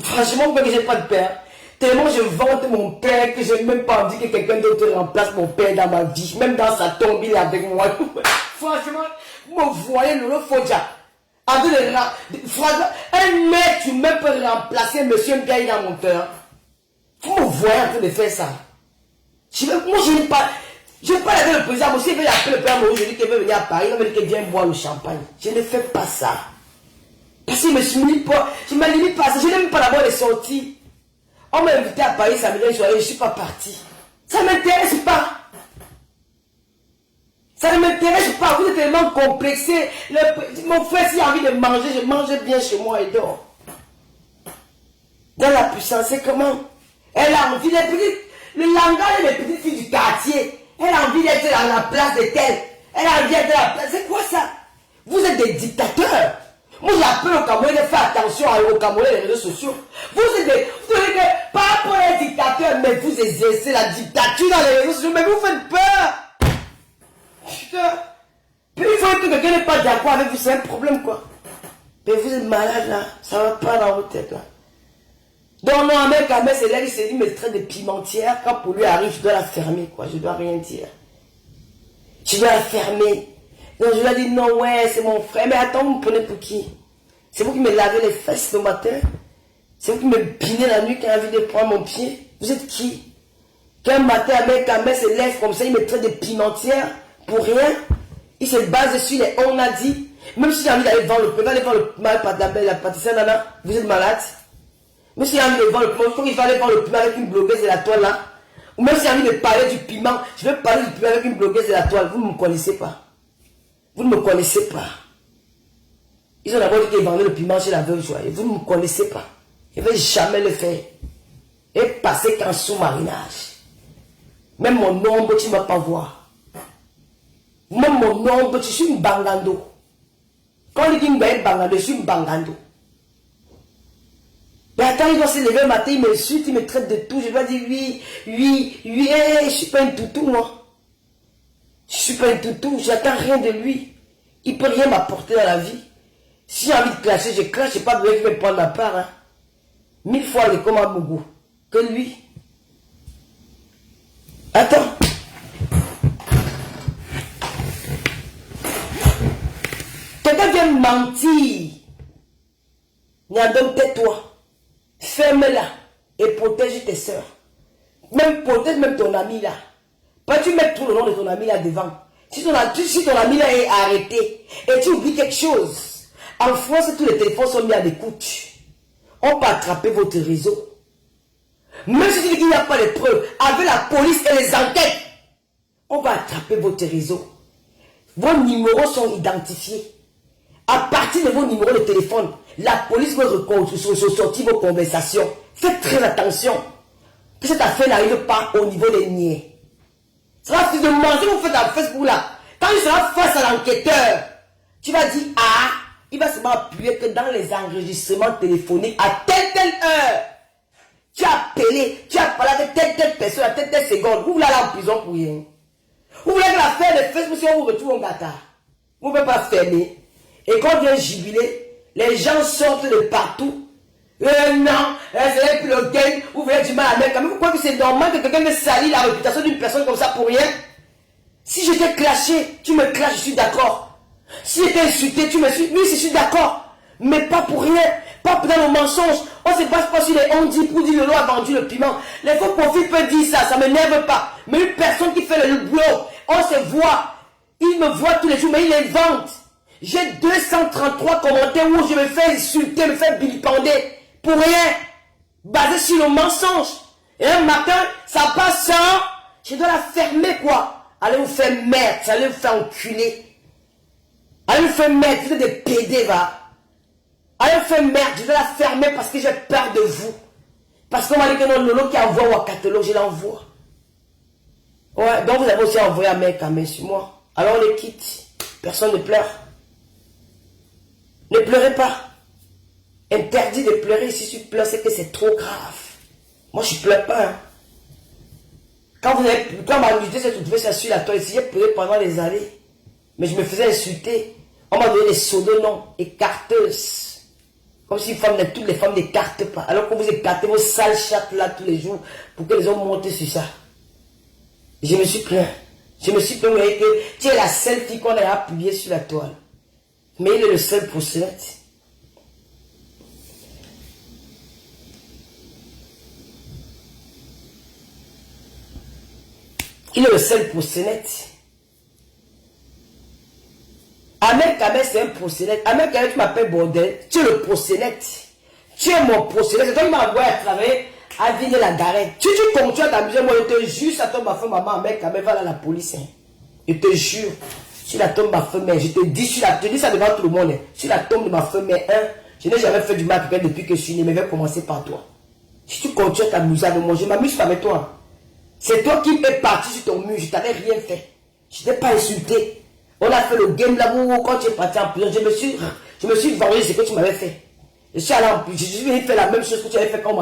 franchement, que j'ai pas de père. Tellement je vante mon père que j'ai même pas envie que quelqu'un d'autre remplace mon père dans ma vie. Même dans sa tombe, il est avec moi. Franchement, vous me voyez le Fodja. Franchement, un mec humain peut remplacer monsieur Mbiaye dans mon cœur. Vous me voyez en train de faire ça. Moi, je n'ai pas. Je parle avec le président. Aussi, il veut appeler le père Moïse. Je dis qu'il veut venir à Paris. Il veut dire qu'il vient boire le champagne. Je ne fais pas ça. Parce que je me suis mis pas. Je ne me limite pas à ça. Je n'aime pas d'abord les sorties. On m'a invité à Paris samedi soir. Je ne suis pas parti. Ça ne m'intéresse pas. Ça ne m'intéresse pas. Vous êtes tellement complexé. Mon frère, s'il a envie de manger, je mange bien chez moi et dors. Dans la puissance, c'est comment? Elle a envie d'être petite. Le langage des petites filles du quartier. Elle a envie d'être à la place de telle. Elle a envie d'être à la place. C'est quoi ça? Vous êtes des dictateurs. Moi, j'appelle au Cameroun de faire attention aux Camerounais des réseaux sociaux. Vous êtes des. Vous savez que, pas pour les dictateurs, mais vous exercez la dictature dans les réseaux sociaux. Mais vous faites peur. Putain. Puis il faut que quelqu'un n'est pas d'accord avec vous. C'est un problème, quoi. Mais vous êtes malade, là. Ça va pas dans votre tête, là. Donc non, mec, c'est là, il s'est dit, mais très de pimentière, quand pour lui arrive, je dois la fermer, quoi, je dois rien dire. Je dois la fermer. Donc je lui ai dit, non, ouais, c'est mon frère, mais attends, vous me prenez pour qui? C'est vous qui me lavez les fesses le matin? C'est vous qui me pinez la nuit quand j'ai envie de prendre mon pied? Vous êtes qui? Qu'un matin, mec, se lève comme ça, il me traite de pimentière, pour rien. Il se base sur les on a dit. Même si j'ai envie d'aller voir le pain, aller voir la pâtissière, nana, vous êtes malade? Même si j'ai envie de voir le piment, il faut qu'il fallait voir le piment avec une blogueuse de la toile là. Ou même si j'ai envie de parler du piment, je vais parler du piment avec une blogueuse de la toile. Vous ne me connaissez pas. Vous ne me connaissez pas. Ils ont d'abord dit qu'ils vendaient le piment chez la veuve joyeuse. Vous ne me connaissez pas. Je ne vais jamais le faire. Et passer qu'en sous-marinage. Même mon ombre, tu ne vas pas voir. Même mon ombre, tu suis une bangando. Quand on dit qu'il me bangando, je suis une bangando. Mais attends, il doit se lever le matin, il m'insulte, il me traite de tout. Je dois dire oui, je ne suis pas un toutou, moi. Je ne suis pas un toutou, j'attends rien de lui. Il ne peut rien m'apporter dans la vie. Si j'ai envie de clasher, je clash, je n'ai pas besoin qu'il me prenne ma part. Hein. 1000 fois les comme à Mougou que lui. Attends. Quelqu'un vient mentir. Nyandom, tais-toi. Ferme-la et protège tes soeurs. Même protège même ton ami là. Pas tu mets tout le nom de ton ami là devant. Si ton ami là est arrêté et tu oublies quelque chose, en France, tous les téléphones sont mis à l'écoute. On peut attraper votre réseau. Même si tu dis qu'il n'y a pas de preuves, avec la police et les enquêtes, on va attraper votre réseau. Vos numéros sont identifiés. À partir de vos numéros de téléphone, la police va sortir vos conversations. Faites très attention. Que cette affaire n'arrive pas au niveau des niais. Ça va de manger, vous faites à Facebook là. Quand il sera face à l'enquêteur, tu vas dire, ah, il va seulement appuyer que dans les enregistrements téléphoniques, à telle heure, tu as appelé, tu as parlé avec telle personne à telle seconde. Vous voulez aller en prison pour rien. Vous voulez que l'affaire de Facebook, si on vous retrouve en gâteau, vous ne pouvez pas fermer. Et quand on vient jubiler, les gens sortent de partout. Non, c'est plus le gang, vous voulez du mal à mettre. Vous croyez que c'est normal que quelqu'un me salit la réputation d'une personne comme ça pour rien? Si j'étais clashé, tu me clashes, je suis d'accord. Si j'étais insulté, tu me suis, oui, je suis d'accord. Mais pas pour rien, pas dans le mensonge. On ne se base pas sur les on dit pour dire le lot a vendu le piment. Les faux profils peuvent dire ça, ça ne m'énerve pas. Mais une personne qui fait le boulot, on se voit, il me voit tous les jours, mais il invente. J'ai 233 commentaires où je me fais insulter, me fais vilipender. Pour rien, basé sur le mensonge. Et un matin, ça passe sans, je dois la fermer quoi. Allez vous faire merde, allez vous faire enculer. Allez vous faire merde, vous êtes des PD va. Allez vous faire merde, je dois la fermer parce que j'ai peur de vous. Parce qu'on m'a dit que non, Lolo qui envoie Wakatelo, je l'envoie. Ouais, donc vous avez aussi envoyé un mec à main sur moi. Alors on les quitte. Personne ne pleure. Ne pleurez pas. Interdit de pleurer. Si tu pleures, c'est que c'est trop grave. Moi, je ne pleure pas. Hein. Quand ma nudité s'est trouvée sur la toile, j'ai pleuré pendant des années. Mais je me faisais insulter. On m'a donné des pseudo-noms, écarteuses. Comme si toutes les femmes n'écartent pas. Alors que vous écartez vos sales chattes là tous les jours pour que les hommes montent sur ça. Je me suis plaint. Je me suis plaint que tu es la seule fille qu'on a appuyée sur la toile. Mais il est le seul pour cela. Il est le seul prosénète. Ahmed Kamel, c'est un prosénète. Ahmed Kamel, tu m'appelles bordel. Tu es le prosénète. Tu es mon prosénète. C'est toi qui m'as envoyé à travailler à Ville la Garenne. Tu continues à t'amuser. Moi, je te jure, ça tombe ma femme, maman. Ahmed Kamel va à la police. Hein. Je te jure. Si la tombe de ma femme, je te dis ça devant tout le monde. Hein. Si la tombe de ma femme, je n'ai jamais fait du mal à quelqu'un depuis que je suis né, mais je vais commencer par toi. Si tu continues à t'amuser avec moi, je m'amuse pas avec toi. C'est toi qui es parti sur ton mur, je t'avais rien fait. Je t'ai pas insulté. On a fait le game là où quand tu es parti en prison, je me suis vengé de ce que tu m'avais fait. Je suis allé en prison, je suis venu faire la même chose que tu avais fait quand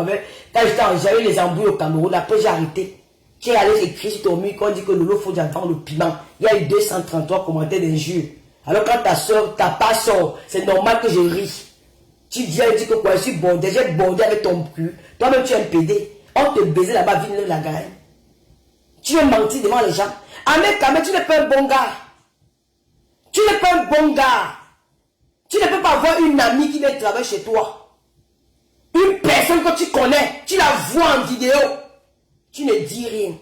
j'avais les embrouilles au Cameroun, après j'ai arrêté. Tu es allé écrire sur ton mur quand on dit que Lolo faut vendre le piment. Il y a eu 233 commentaires d'injures. Alors quand ta soeur, ta pas sort, c'est normal que je ris. Tu viens et dis que quoi, je suis bondé, j'ai bondé avec ton cul. Toi-même tu es un PD. On te baisait là-bas, Ville la Garenne. Tu veux mentir devant les gens. Ahmed Kamel, tu n'es pas un bon gars. Tu n'es pas un bon gars. Tu ne peux pas avoir une amie qui vient travailler chez toi. Une personne que tu connais, tu la vois en vidéo. Tu ne dis rien.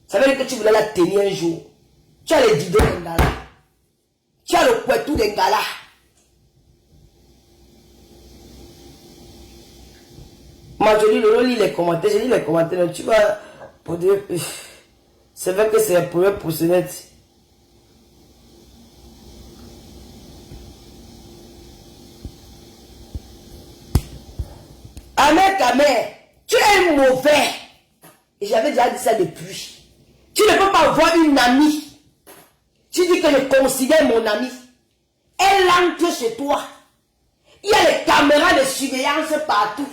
Ça veut dire que tu voulais la tenir un jour. Tu as les vidéos d'un gars là. Tu as le couettou d'un gars là. Moi je lis Lolo, lis les commentaires. Je lis les commentaires. Tu vas pour dire... C'est vrai que c'est un problème pour ce net. Ahmed Kamel, tu es mauvais. Et j'avais déjà dit ça depuis. Tu ne peux pas avoir une amie. Tu dis que je considère mon amie. Elle entre chez toi. Il y a les caméras de surveillance partout.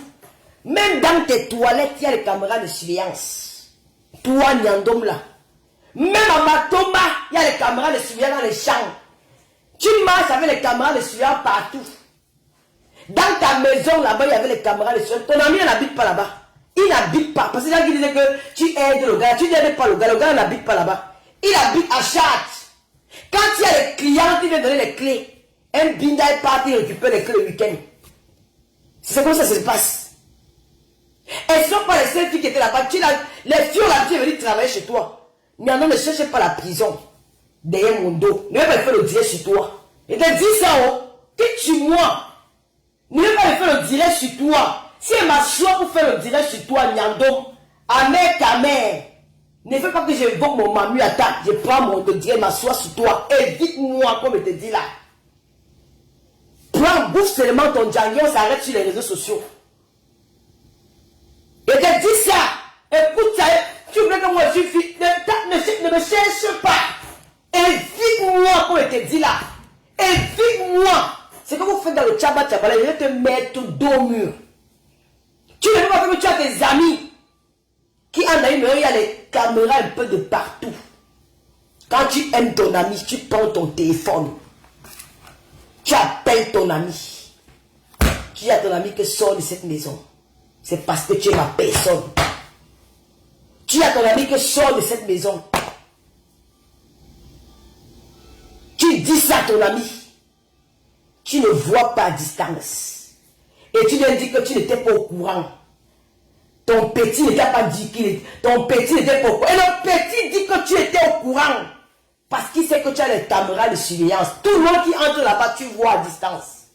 Même dans tes toilettes, il y a les caméras de surveillance. Toi, Nyandom là. Même à Matomba, il y a les caméras de surveillance dans les chambres. Tu marches avec les caméras de surveillance partout. Dans ta maison là-bas, il y avait les caméras de surveillance. Ton ami n'habite pas là-bas. Il n'habite pas. Parce que là, il disait que tu aides le gars. Tu n'aides pas le gars n'habite pas là-bas. Il habite à Châtes. Quand il y a les clients qui viennent donner les clés, un binda est parti récupérer les clés le week-end. C'est comme ça que ça se passe. Elles ne sont pas les seules filles qui étaient là-bas. Les filles là, tu es venu travailler chez toi. Mais non, ne cherchez pas la prison. derrière mon dos. Ne vais pas faire le direct sur toi. Et te dis ça, oh. Tue-moi. Ne vais pas faire le direct sur toi. Si elle m'assoit pour faire le direct sur toi, Nyandom, amer ta mère. Ne fais pas que j'évoque mon mamu attaque. Je prends mon direct, m'assois sur toi. Évite-moi, comme je te dis là. Prends, bouffe seulement ton django, on s'arrête sur les réseaux sociaux. Et te dis ça. Écoute ça. Tu veux que moi je suis. Ne me cherche pas. Évite-moi, comme je te dis là. Évite-moi. C'est que vous faites dans le tchaba tchaba, je vais te mettre dos au mur. Tu ne veux pas que tu as tes amis qui en a une, il y a les caméras un peu de partout. Quand tu aimes ton ami, tu prends ton téléphone. Tu appelles ton ami. Tu dis à ton ami que sors de cette maison. C'est parce que tu es ma personne. Tu dis à ton ami que sors de cette maison. Tu dis ça à ton ami. Tu ne vois pas à distance. Et tu lui as dit que tu n'étais pas au courant. Ton petit n'était pas dit qu'il était. Ton petit n'était pas au courant. Et le petit dit que tu étais au courant. Parce qu'il sait que tu as les caméras de surveillance. Tout le monde qui entre là-bas, tu vois à distance.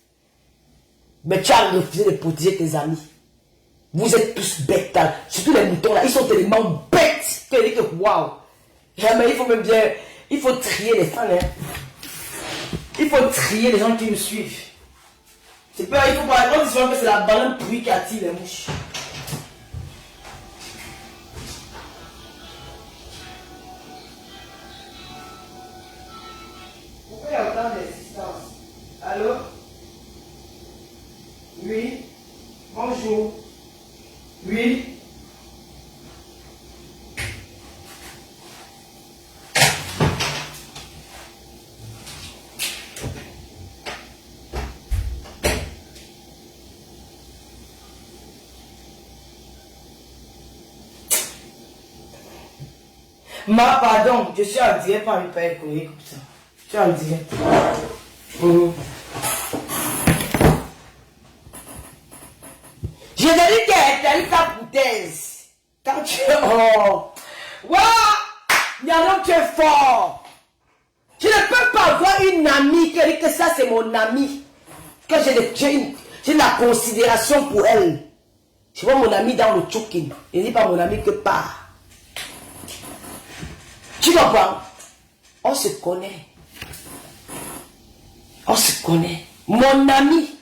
Mais tu as refusé de protéger tes amis. Vous êtes tous bêtes. Hein. Surtout les moutons là. Ils sont tellement bêtes. Que waouh. Mais il faut même bien. Il faut trier les fans. Hein. Il faut trier les gens qui me suivent. C'est pas, il faut pas répondre souvent que c'est la banane pourrie qui attire les mouches. Pourquoi il y a autant d'insistance? Allô? Oui? Bonjour? Oui? Pardon, je suis en direct par une paire courrier comme ça. Je suis en direct. Je te dis que tu as eu ta foutaise. Quand tu es. Oh! Waouh! Yalom, tu es fort. Tu ne peux pas avoir une amie qui dit que ça c'est mon amie. Que j'ai de la considération pour elle. Je vois mon ami dans le choking. Il n'est pas mon ami que part. Tu comprends? On se connaît. On se connaît. Mon ami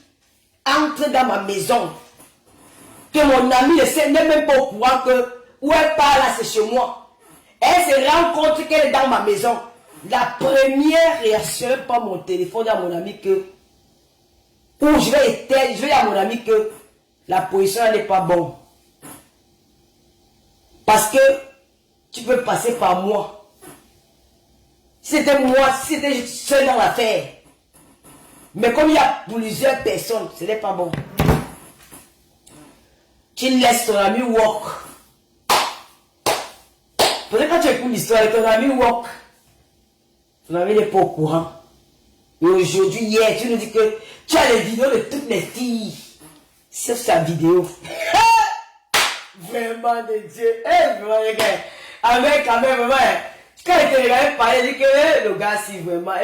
entre dans ma maison. Que mon ami n'est même pas au courant que où elle part là, c'est chez moi. Elle se rend compte qu'elle est dans ma maison. La première réaction par mon téléphone à mon ami que ou je vais éteindre, je vais dire à mon ami que la position n'est pas bonne. Parce que tu peux passer par moi. Si c'était moi, si c'était seul dans l'affaire. Mais comme il y a plusieurs personnes, ce n'est pas bon. Tu laisses ton ami walk. Peut-être quand tu écoutes l'histoire, ton ami walk. Ton ami n'est pas au courant. Et aujourd'hui, hier, tu nous dis que tu as les vidéos de toutes les filles. Sauf sa vidéo. Vraiment de Dieu. Vraiment, les gars. Avec, quand même, vraiment. Quand il te regardait parler, il dit que le gars, si vraiment,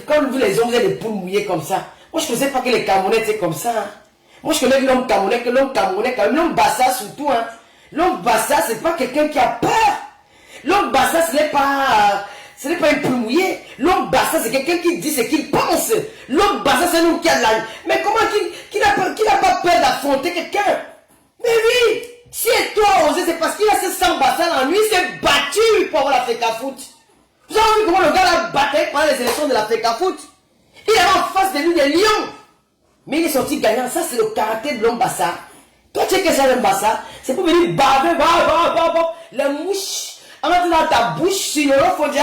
comme vous les hommes, vous êtes des poules mouillées comme ça. Moi, je ne sais pas que les Camerounais, c'est comme ça. Hein. Moi, je connais l'homme Camerounais, que l'homme Camerounais, quand même, l'homme Bassa surtout. Hein. L'homme Bassa, c'est pas quelqu'un qui a peur. L'homme Bassa, ce n'est pas une poule mouillée. L'homme Bassa, c'est quelqu'un qui dit ce qu'il pense. L'homme Bassa, c'est un homme qui a de la... Mais comment qui n'a pas peur d'affronter quelqu'un? Mais oui! Si toi osé, c'est parce qu'il a ce sang Bassa en lui, il s'est battu pour avoir la FECAFOOT. Vous avez vu comment le gars a battu pendant les élections de la FECAFOOT? Il avait en face de lui des lions. Mais il est sorti gagnant. Ça, c'est le caractère de l'homme Bassa. Toi, tu sais que c'est l'homme Bassa? C'est pour venir baver, les mouches, en mettant dans ta bouche, sur le faut dire.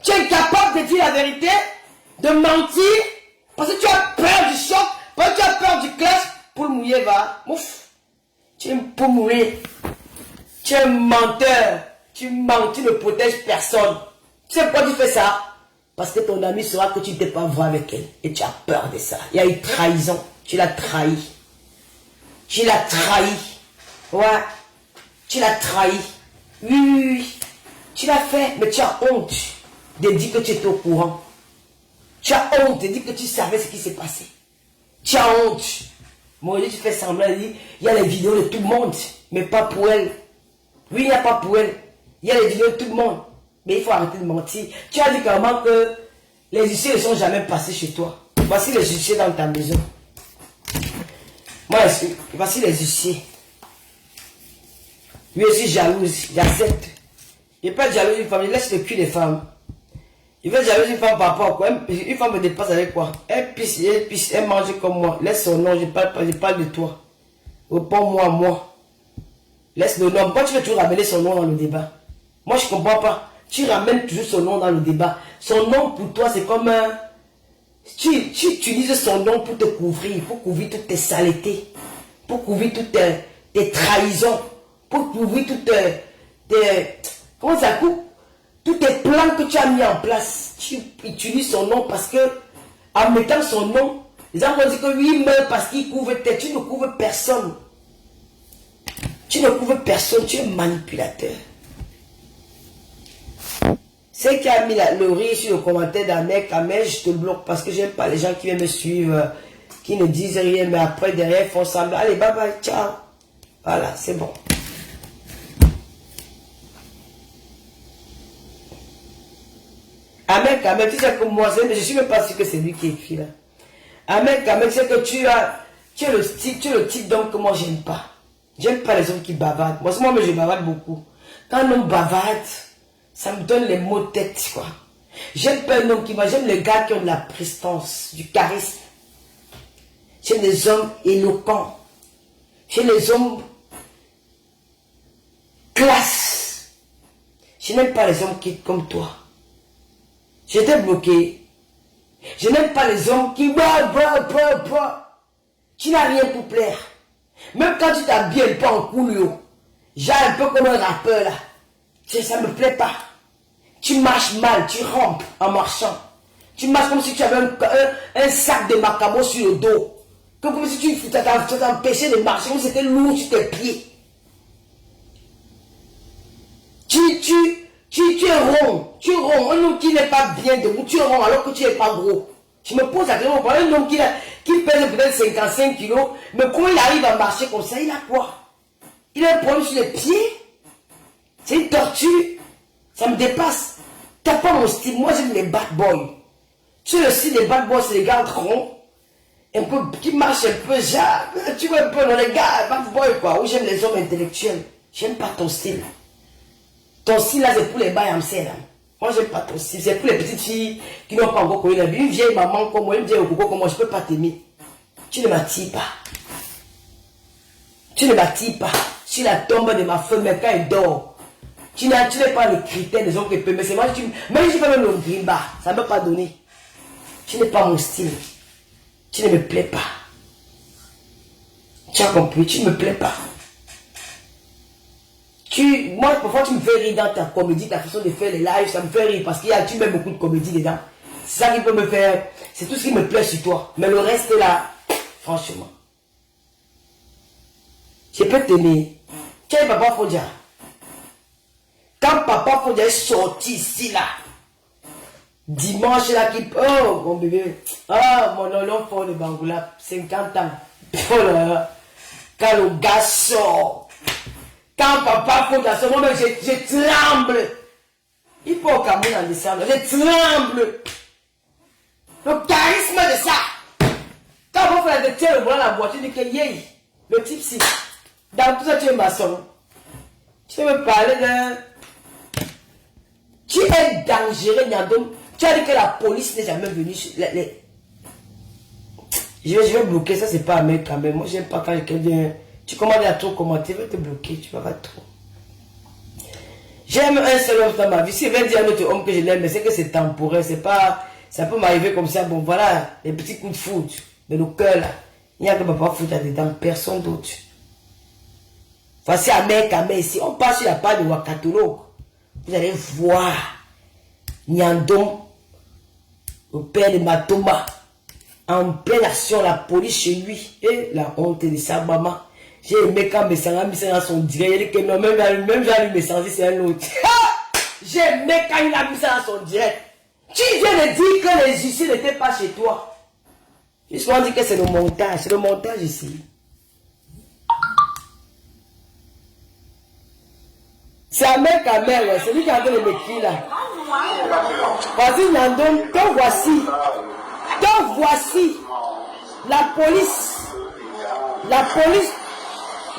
Tu es incapable de dire la vérité, de mentir, parce que tu as peur du choc, parce que tu as peur du clash. Pour le mouiller, va. Ouf. Tu es pour mourir. Tu es un menteur. Tu mens, tu ne protèges personne. Tu sais pourquoi tu fais ça? Parce que ton ami saura que tu ne t'es pas voir avec elle. Et tu as peur de ça. Il y a eu trahison. Tu l'as trahi. Tu l'as trahi. Ouais. Tu l'as trahi. Oui. Tu l'as fait, mais tu as honte. de dire que tu étais au courant. Tu as honte de dire que tu savais ce qui s'est passé. Tu as honte. Moi, tu fais semblant de dire, il y a les vidéos de tout le monde, mais pas pour elle. Oui, il n'y a pas pour elle. Il y a les vidéos de tout le monde. Mais il faut arrêter de mentir. Tu as dit carrément que les huissiers ne sont jamais passés chez toi. Voici les huissiers dans ta maison. Moi, voici les huissiers. Lui aussi jalouse, j'accepte. Il peut être jalouse d'une femme, il laisse le cul des femmes. Il veut être jalouse d'une femme par rapport à quoi? Une femme me dépasse avec quoi? Elle pisse, elle mange comme moi. Laisse son nom, je parle de toi. Réponds-moi, moi. Laisse le nom. Pourquoi tu veux toujours ramener son nom dans le débat? Moi, je ne comprends pas. Tu ramènes toujours son nom dans le débat. Son nom pour toi, c'est comme un... Tu utilises son nom pour te couvrir, pour couvrir toutes tes saletés, pour couvrir toutes tes trahisons, pour couvrir toutes tes... Comment ça coupe? Tous tes plans que tu as mis en place. Tu utilises son nom parce que, en mettant son nom, les gens vont dire que lui meurt parce qu'il couvre tes... Tu ne couvres personne. Tu ne couvres personne, tu es manipulateur. C'est qui a mis le rire sur le commentaire d'Ahmed Kamel, je te bloque parce que j'aime pas les gens qui viennent me suivre, qui ne disent rien, mais après derrière font semblant. Allez, bye bye, ciao. Voilà, c'est bon. Ahmed Kamel, tu sais que moi, je ne suis même pas sûr que c'est lui qui écrit là. Ahmed Kamel, c'est que tu es le type d'homme que moi j'aime pas. J'aime pas les hommes qui bavardent. Moi, je bavarde beaucoup. Quand un homme bavarde, ça me donne les maux de tête, quoi. J'aime pas un homme qui va, j'aime les gars qui ont de la prestance, du charisme. J'aime les hommes éloquents. J'aime les hommes classe. Je n'aime pas les hommes qui comme toi. J'étais bloqué. Je n'aime pas les hommes qui... Tu n'as rien pour plaire. Même quand tu t'habilles pas en coulio, j'ai un peu comme un rappeur là. Ça ne me plaît pas. Tu marches mal, tu rampes en marchant. Tu marches comme si tu avais un sac de macabo sur le dos. Comme si tu t'empêchais de marcher, comme si c'était lourd sur tes pieds. Tu es rond. Tu es rond. Un homme qui n'est pas bien debout, tu es rond alors que tu n'es pas gros. Je me pose la question, un homme qui pèse peut-être 55 kilos, mais comment il arrive à marcher comme ça? Il a quoi? Il a un problème sur les pieds? C'est une tortue. Ça me dépasse. T'as pas mon style. Moi, j'aime les bad boys. Tu sais, le style des bad boys, c'est les gars ronds, un peu, qui marchent un peu, genre, tu vois un peu, dans les gars, bad boys, quoi. Où j'aime les hommes intellectuels. J'aime pas ton style. Ton style, là, c'est pour les bails amsés, là. Moi, j'aime pas ton style. C'est pour les petites filles qui n'ont pas encore connu la vie. Une vieille maman comme moi, une vieille coco comme moi, je peux pas t'aimer. Tu ne m'attires pas. Tu ne m'attires pas. Sur la tombe de ma femme, mais quand elle dort, tu n'es pas le critère des hommes qui peuvent. Mais c'est moi, même si je fais même le grimba, ça ne m'a pas donné. Tu n'es pas mon style. Tu ne me plais pas. Tu as compris, tu ne me plais pas. Moi, parfois, tu me fais rire dans ta comédie, ta façon de faire les lives, ça me fait rire parce tu mets beaucoup de comédie dedans. C'est ça qui peut me faire, c'est tout ce qui me plaît sur toi. Mais le reste là, franchement, je peux t'aimer. Tiens, Papa Fodia. Quand Papa Fodia est sorti ici là, dimanche là, oh mon bébé, ah mon enfant de Bangoula, 50 ans. Oh là là, quand le gars sort. Quand Papa Fodia sort, moi-même je tremble. Il faut au Cameroun en décembre, je tremble. Le charisme de ça. Quand Papa Fodia te tient le volant dans la voiture, tu dis que yé, le type si. Dans tout ça, tu es maçon. Tu veux me parler d'un... Tu es dangereux, Nyandom. Tu as dit que la police n'est jamais venue sur les... Je vais bloquer, ça c'est pas un mec quand même. Moi j'aime pas quand quelqu'un vient... Tu commandes à trop commenter, je vais te bloquer, tu vas pas trop. J'aime un seul homme dans ma vie. Si je vais dire un autre homme que je l'aime, mais c'est que c'est temporaire, c'est pas... Ça peut m'arriver comme ça, bon voilà, les petits coups de foudre. Mais le cœur là, il n'y a que Papa Foudre dedans, personne d'autre. Voici Ahmed Kamel ici, on passe sur la page de Wakatolo. Vous allez voir Nyandom, le père de Matoma, en pleine action, la police chez lui, et la honte de sa maman. J'ai aimé quand Messanga mis ça dans son direct, il dit que non, même j'ai mis Messanga, c'est un autre. J'ai aimé quand il a mis ça dans son direct. Tu viens de dire que les huissiers n'étaient pas chez toi. Justement, on dit que c'est le montage ici. C'est Ahmed Kamel, c'est lui qui a fait le métier là. Vas-y, Nandom, donc voici la police,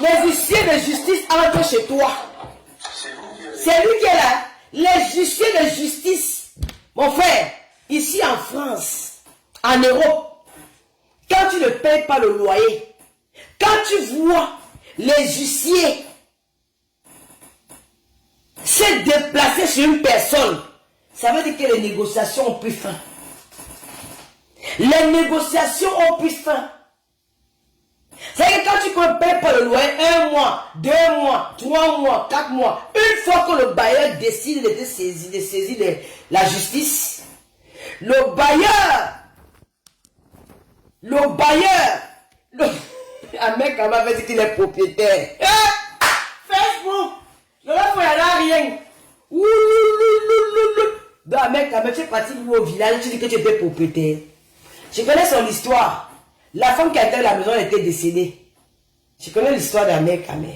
les huissiers de justice entrent chez toi. C'est lui qui est là. Les huissiers de justice, mon frère, ici en France, en Europe, quand tu ne payes pas le loyer, quand tu vois les huissiers se déplacer sur une personne, ça veut dire que les négociations ont pris fin. Les négociations ont pris fin. C'est-à-dire que quand tu ne payes pas le loyer, 1 mois, 2 mois, 3 mois, 4 mois, une fois que le bailleur décide de saisir la justice, le bailleur, un mec quand même dit qu'il est propriétaire. Facebook, le mec il n'y a rien. Donc un mec quand même, tu es parti au village, tu dis que tu étais propriétaire. Je connais son histoire. La femme qui a été à la maison était décédée. Je connais l'histoire d'un mec quand même.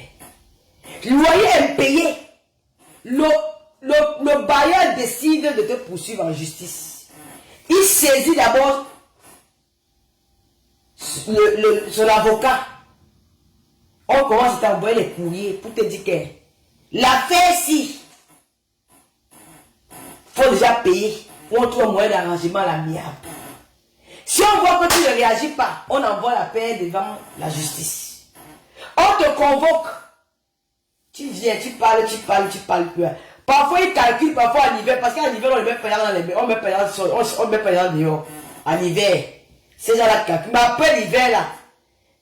Le loyer impayé. Le bailleur décide de te poursuivre en justice. Il saisit d'abord son avocat. On commence à t'envoyer les courriers pour te dire que l'affaire si faut déjà payer. On trouve un moyen d'arrangement à l'amiable. Si on voit que tu ne réagis pas, on envoie la paix devant la justice. On te convoque. Tu viens, tu parles plus. Parfois, ils calculent, parfois en hiver, parce qu'en hiver, on met pas dans les mains, on met pas dans le sol, on met pas dans dehors. En hiver, ces gens-là calculent. Mais après l'hiver, là,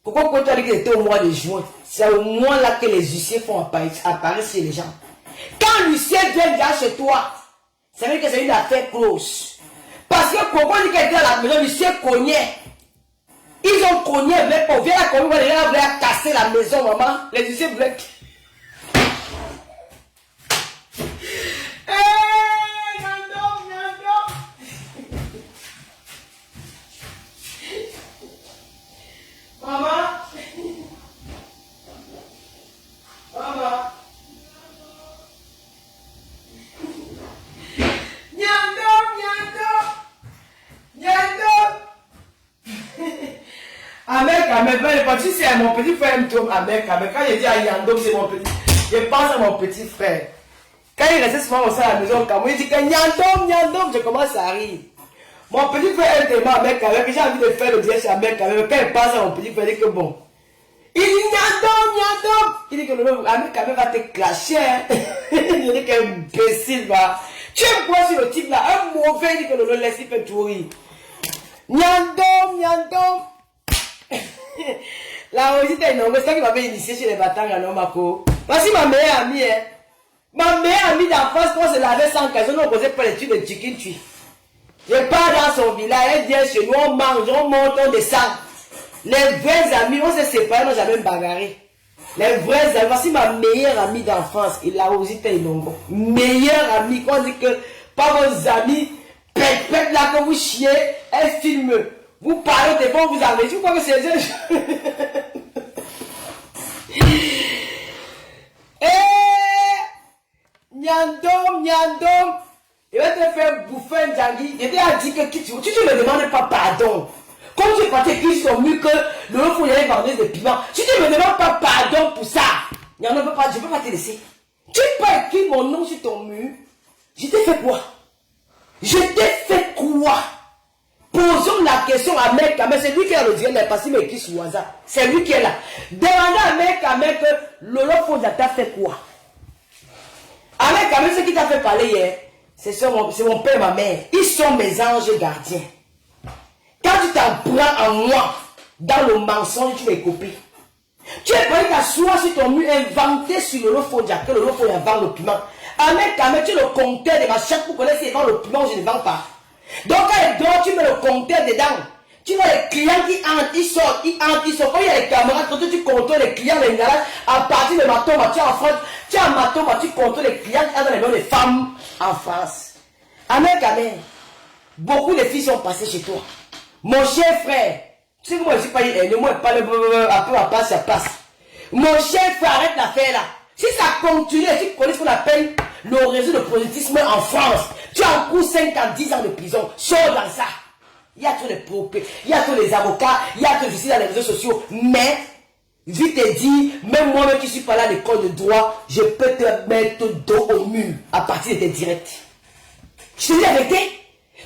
pourquoi quand tu as dit que c'était au mois de juin, c'est au mois là que les huissiers font apparaître chez les gens. Quand l'huissier vient déjà chez toi, ça veut dire que c'est une affaire close. Parce que pourquoi on dit qu'elle était à la maison, l'huissier cognait. Ils ont cogné, mais on vient à cogner, les gens voulaient casser la maison, maman. Les huissiers voulaient... Maman. Tu sais, mon petit frère me tombe avec. Quand je dis à Yandom, c'est mon petit. Je pense à mon petit frère. Quand il restait souvent au sein à la maison, quand il dit que Yandom, je commence à rire. Mon petit frère est tellement avec, j'ai envie de faire le direct avec. Quand il pense à mon petit frère, il dit que bon. Il dit Yandom. Il dit que le mec va te clasher. Il dit que imbécile va. Tu aimes quoi sur le type là? Un mauvais, il dit que le laisse, il fait tout rire. Yandom. La Rosita est non, c'est ça qui m'avait initié chez les bâtards à Nomako. Voici ma meilleure amie, hein. Ma meilleure amie d'enfance, quand on se lavait sans occasion, on ne posait pas les trucs de chicken tui. Je pars dans son village, elle vient chez nous, on mange, on monte, on descend. Les vrais amis, on s'est séparés, on n'a jamais bagarré. Les vrais amis, voici ma meilleure amie d'enfance, et la Rosita est non. Meilleure amie, quand on dit que, pas vos amis, pète là que vous chiez, elle filme. Vous parlez au téléphone, vous avez dit, vous croyez que c'est eux? Nyandom, il va te faire bouffer un djangui. Il t'a dit que tu ne me demandes pas pardon. Comme tu es parti écrire sur mieux que le faut y aller vendeuse de piment. Si tu ne me demandes pas pardon pour ça, Nyandom, je ne peux pas te laisser. Tu peux pas écrire mon nom sur ton mur. Je t'ai fait quoi? Posons la question à mec, mais c'est lui qui a le direct, parce qu'il m'écrit sur WhatsApp. C'est lui qui est là. Demandez à mec, Lolo Fonda t'a fait quoi? Avec ce qui t'a fait parler hier, c'est mon père et ma mère. Ils sont mes anges gardiens. Quand tu t'en prends en moi, dans le mensonge, tu les copies. Tu es prêt à s'asseoir sur ton mur, inventé sur Lolo Fonda, que Lolo Fonda vend le piment. Avec tu es le compteur de ma chatte pour connaître s'il vend le piment ou je ne vends pas. Donc quand il dort, tu mets le compteur dedans. Tu vois les clients qui entrent, ils sortent. Quand il y a les caméras, quand tu contrôles les clients, les garages, à partir de Matoma, tu es en France, tu es en Matoma, tu contrôles les clients qui entrent dans les mains des femmes en France. Amen. Beaucoup de filles sont passées chez toi. Mon cher frère, tu sais que moi je suis pas le mot pas le après ma passe, ça passe. Mon cher frère, arrête l'affaire là. Si ça continue, tu connais ce qu'on appelle le réseau de prosélytisme en France. Tu as en cours 5 à 10 ans de prison. Sors dans ça. Il y a tous les propres, il y a tous les avocats, il y a tous les dans les réseaux sociaux. Mais, vite et dit, même moi-même qui suis pas là à l'école de droit, je peux te mettre dos au mur à partir de tes directs. Je te dis la vérité.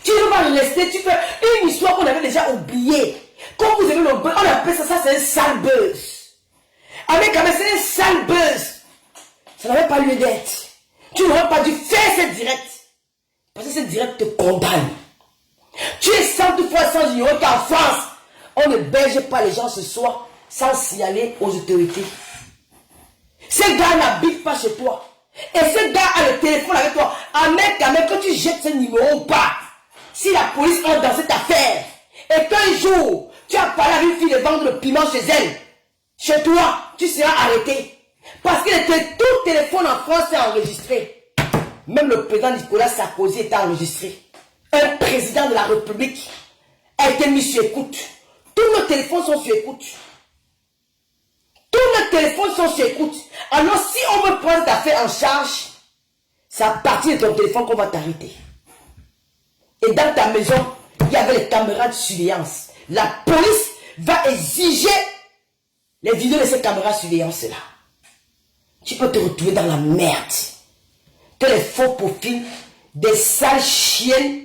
Tu ne veux pas rester, tu fais une histoire qu'on avait déjà oubliée. Quand vous avez le buzz, on appelle ça c'est un sale buzz. Avec quand même, c'est un sale buzz. Ça n'avait pas lieu d'être. Tu n'aurais pas dû faire cette direct. Parce que cette direct te condamne. Tu es 100 fois sans ignorer qu'en France, on ne berge pas les gens ce soir sans signaler aux autorités. Ce gars n'habite pas chez toi. Et ce gars a le téléphone avec toi. Quand même, quand tu jettes ce numéro ou pas, si la police entre dans cette affaire, et qu'un jour, tu as parlé à une fille de vendre le piment chez elle, chez toi, tu seras arrêté. Parce que tout téléphone en France est enregistré. Même le président Nicolas Sarkozy est enregistré. Un président de la République a été mis sur écoute. Tous nos téléphones sont sur écoute. Tous nos téléphones sont sur écoute. Alors si on veut prendre ta affaire en charge, c'est à partir de ton téléphone qu'on va t'arrêter. Et dans ta maison, il y avait les caméras de surveillance. La police va exiger les vidéos de ces caméras de surveillance-là. Tu peux te retrouver dans la merde. Que les faux profils, des sales chiennes,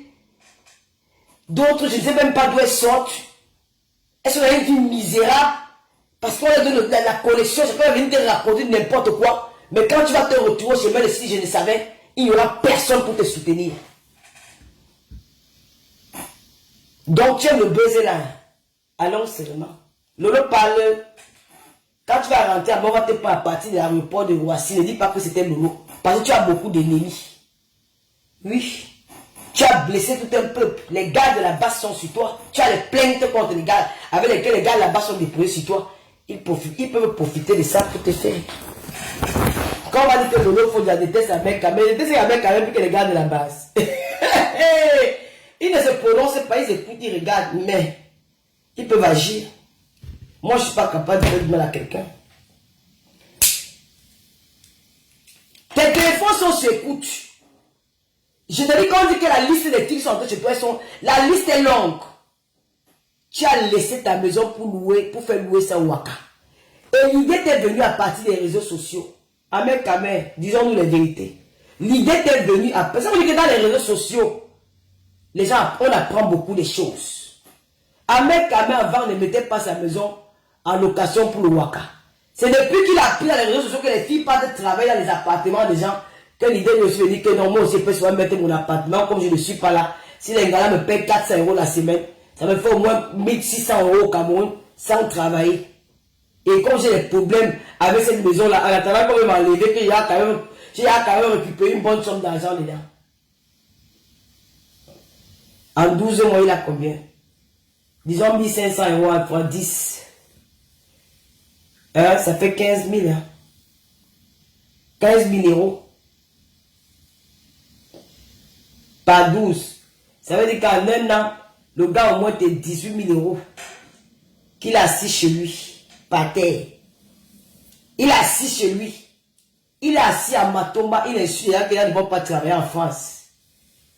d'autres, je ne sais même pas d'où elles sortent. Elles sont dans une vie misérable. Parce qu'on a donné la connexion, je peux venir te raconter n'importe quoi. Mais quand tu vas te retrouver au chemin de si je ne savais, il n'y aura personne pour te soutenir. Donc tu aimes le baiser là. Allons seulement. Lolo parle. Quand tu vas rentrer, on va te prendre à partir de l'aéroport de Roissy. Ne dis pas que c'était Lolo. Parce que tu as beaucoup d'ennemis. Oui. Tu as blessé tout un peuple. Les gars de la base sont sur toi. Tu as les plaintes contre les gars avec lesquels les gars de la base sont déployés sur toi. Ils peuvent profiter de ça pour te faire. Quand on va dire que Lolo faut de la déteste à Mecca, mais déteste à Mecca même plus que les gars de la base. Ils ne se prononcent pas, ils écoutent, ils regardent, mais ils peuvent agir. Moi, je ne suis pas capable de faire du mal à quelqu'un. Tes téléphones sont sur écoute. Je te dis quand on dit que la liste des titres sont chez toi, la liste est longue. Tu as laissé ta maison pour faire louer ça au Waka. Et l'idée t'est venue à partir des réseaux sociaux. Amen, disons-nous les vérités. L'idée t'est venue à partir. Ça veut dire que dans les réseaux sociaux, les gens, on apprend beaucoup de choses. Amen, avant, ne mettait pas sa maison en location pour le Waka. C'est depuis qu'il a pris dans les réseaux sociaux que les filles partent travailler dans les appartements des gens que l'idée lui aussi veut dire que non, moi aussi je peux souvent mettre mon appartement comme je ne suis pas là. Si les gars-là me payent 400 € la semaine, ça me fait au moins 1600 € au Cameroun sans travailler. Et comme j'ai des problèmes avec cette maison-là, en attendant qu'on va m'enlever, qu'il y a quand même récupéré une bonne somme d'argent dedans. En 12 mois, il a combien? Disons 1500 € fois 10. Ça fait 15 000. Hein? 15 000 € par 12. Ça veut dire qu'en un an, le gars au moins t'es 18 000 € qu'il a assis chez lui, par terre. Il est assis chez lui. Il est assis à Matomba. Il est sûr qu'il ne va pas travailler en France.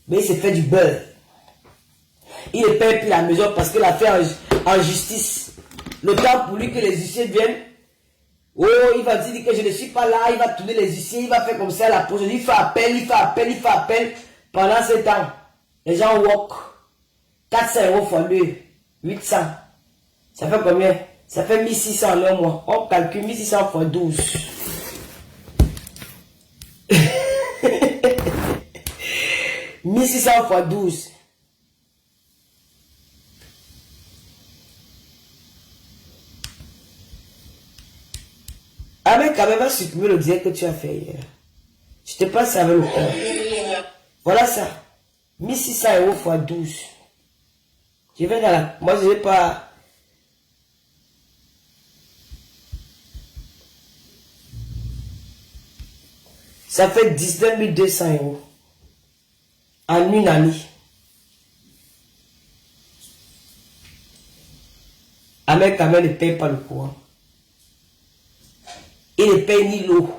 Mais il s'est fait du beurre. Il ne paye plus la maison parce qu'il a fait en justice. Le temps pour lui que les huissiers viennent. Oh, il va dire que je ne suis pas là. Il va tourner les huissiers. Il va faire comme ça la procédure. Il fait appel, il fait appel, il fait appel. Pendant ce temps, les gens walk. 400 € fois 2. 800. Ça fait combien? Ça fait 1600 en un mois. On calcule 1600 fois 12. « 1600 fois 12. Ah mais quand même, va supprimer le direct que tu as fait hier. Je te passe avec le corps. Voilà ça. 1600 € fois 12. Je vais dans la... Moi, je n'ai pas... Ça fait 19 200 € en une année. Ahmed Kamel ne paye pas le courant. Il ne paye ni l'eau.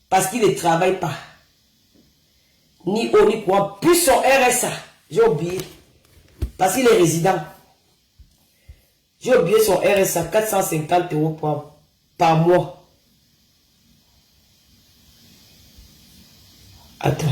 Parce qu'il ne travaille pas. Ni eau, ni courant. Plus son RSA. J'ai oublié. Parce qu'il est résident. J'ai oublié son RSA. 450 € par mois. Attends.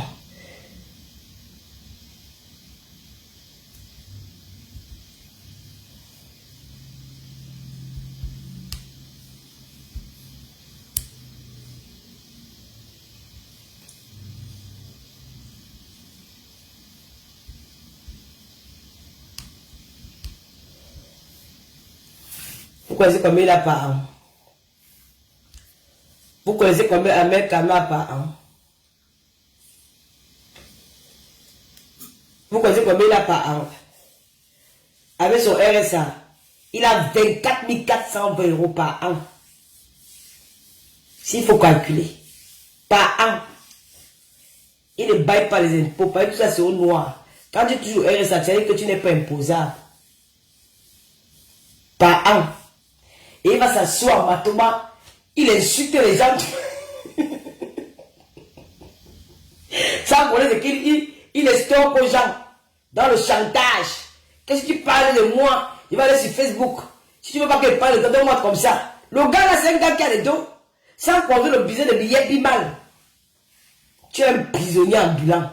Vous connaissez combien il a par an? Vous connaissez combien Ahmed Kamel a par an? Vous connaissez combien il a par an? Avec son RSA, il a 24 420 € par an. S'il faut calculer. Par an. Il ne baille pas les impôts. Parce que tout ça c'est au noir. Quand tu touches au RSA, tu sais que tu n'es pas imposable. Par an. Et il va s'asseoir Matoma. Il insulte les gens. Ça, vous connaissez qu'il estorque aux gens. Dans le chantage. Qu'est-ce que tu parles de moi? Il va aller sur Facebook. Si tu ne veux pas qu'il parle de toi, donne-moi comme ça. Le gars là, c'est un gars qui a les dos. Sans compter le business de billets bimal. Tu es un prisonnier ambulant.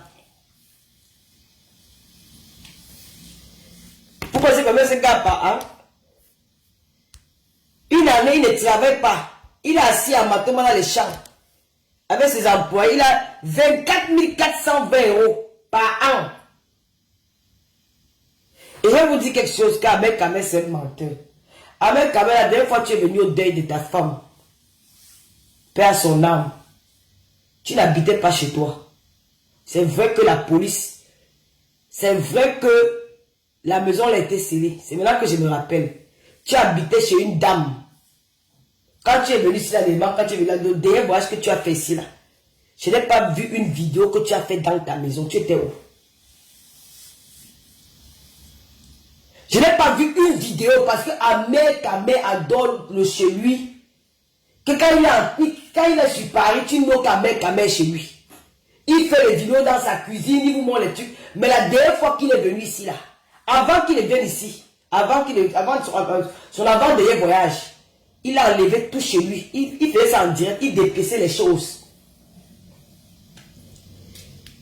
Pourquoi c'est comme ce gars par an? Une année, il ne travaille pas. Il est assis à Matoma dans les champs. Avec ses employés, il a 24 420 € par an. Et je vais vous dire quelque chose, qu'Ahmed Kamel c'est un menteur. Ahmed Kamel, la dernière fois que tu es venu au deuil de ta femme, paix à son âme, tu n'habitais pas chez toi. C'est vrai que la police, c'est vrai que la maison a été scellée. C'est maintenant que je me rappelle. Tu habitais chez une dame. Quand tu es venu ici, quand tu es venu là, le dernier voyage que tu as fait ici, là, je n'ai pas vu une vidéo que tu as fait dans ta maison. Tu étais où? Je n'ai pas vu une vidéo parce que Ahmed Kamel adore le chez lui. Que quand il est sur Paris, tu notes Ahmed Kamel chez lui. Il fait les vidéos dans sa cuisine, il vous montre les trucs. Mais la dernière fois qu'il est venu ici, là, avant qu'il ne vienne ici, avant son avant-dernier voyage, il a enlevé tout chez lui. Il faisait ça en direct, il dépaissait les choses.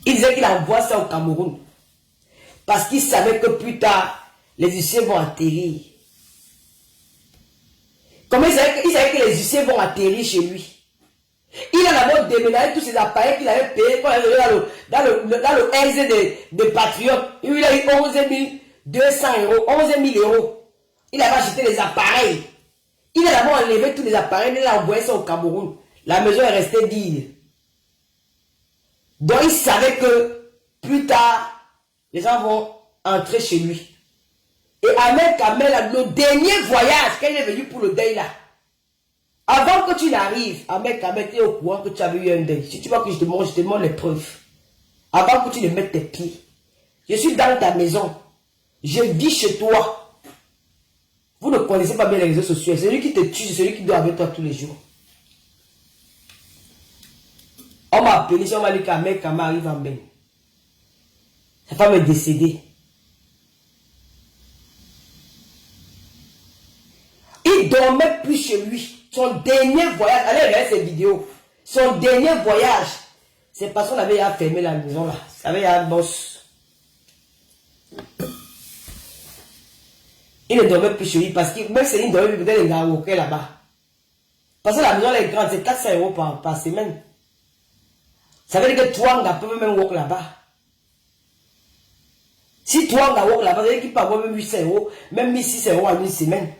Il disait qu'il envoie ça au Cameroun. Parce qu'il savait que plus tard, les huissiers vont atterrir. Comment il savait que les huissiers vont atterrir chez lui? Il a d'abord déménagé tous ses appareils qu'il avait payés quand il avait dans le RZ des Patriotes. Il a eu 11 200 €, 11 000 €. Il avait acheté les appareils. Il a d'abord enlevé tous les appareils, il a envoyé ça au Cameroun. La maison est restée vide. Donc il savait que plus tard, les gens vont entrer chez lui. Et Ahmed Kamel, le dernier voyage, quand il est venu pour le deuil là, avant que tu n'arrives, Ahmed Kamel, tu es au courant que tu avais eu un deuil. Si tu vois que je te montre les preuves. Avant que tu ne mettes tes pieds. Je suis dans ta maison. Je vis chez toi. Vous ne connaissez pas bien les réseaux sociaux. C'est celui qui te tue, c'est celui qui dort avec toi tous les jours. On m'a appelé, si on m'a dit qu'Ahmed Kamel arrive en bain. Sa femme est décédée. Il dormait plus chez lui. Son dernier voyage, allez regarder ces vidéos. Son dernier voyage, c'est parce qu'on avait fermé la maison là. Ça avait un boss. Il ne dormait plus chez lui parce que même si il dormait peut-être il a walké là-bas. Parce que la maison est grande, c'est 400 € par semaine. Ça veut dire que Twanga peut même walk là-bas. Si Twanga walk là-bas, ça veut dire qu'il peut avoir même 800 €, même 1600 € en une semaine.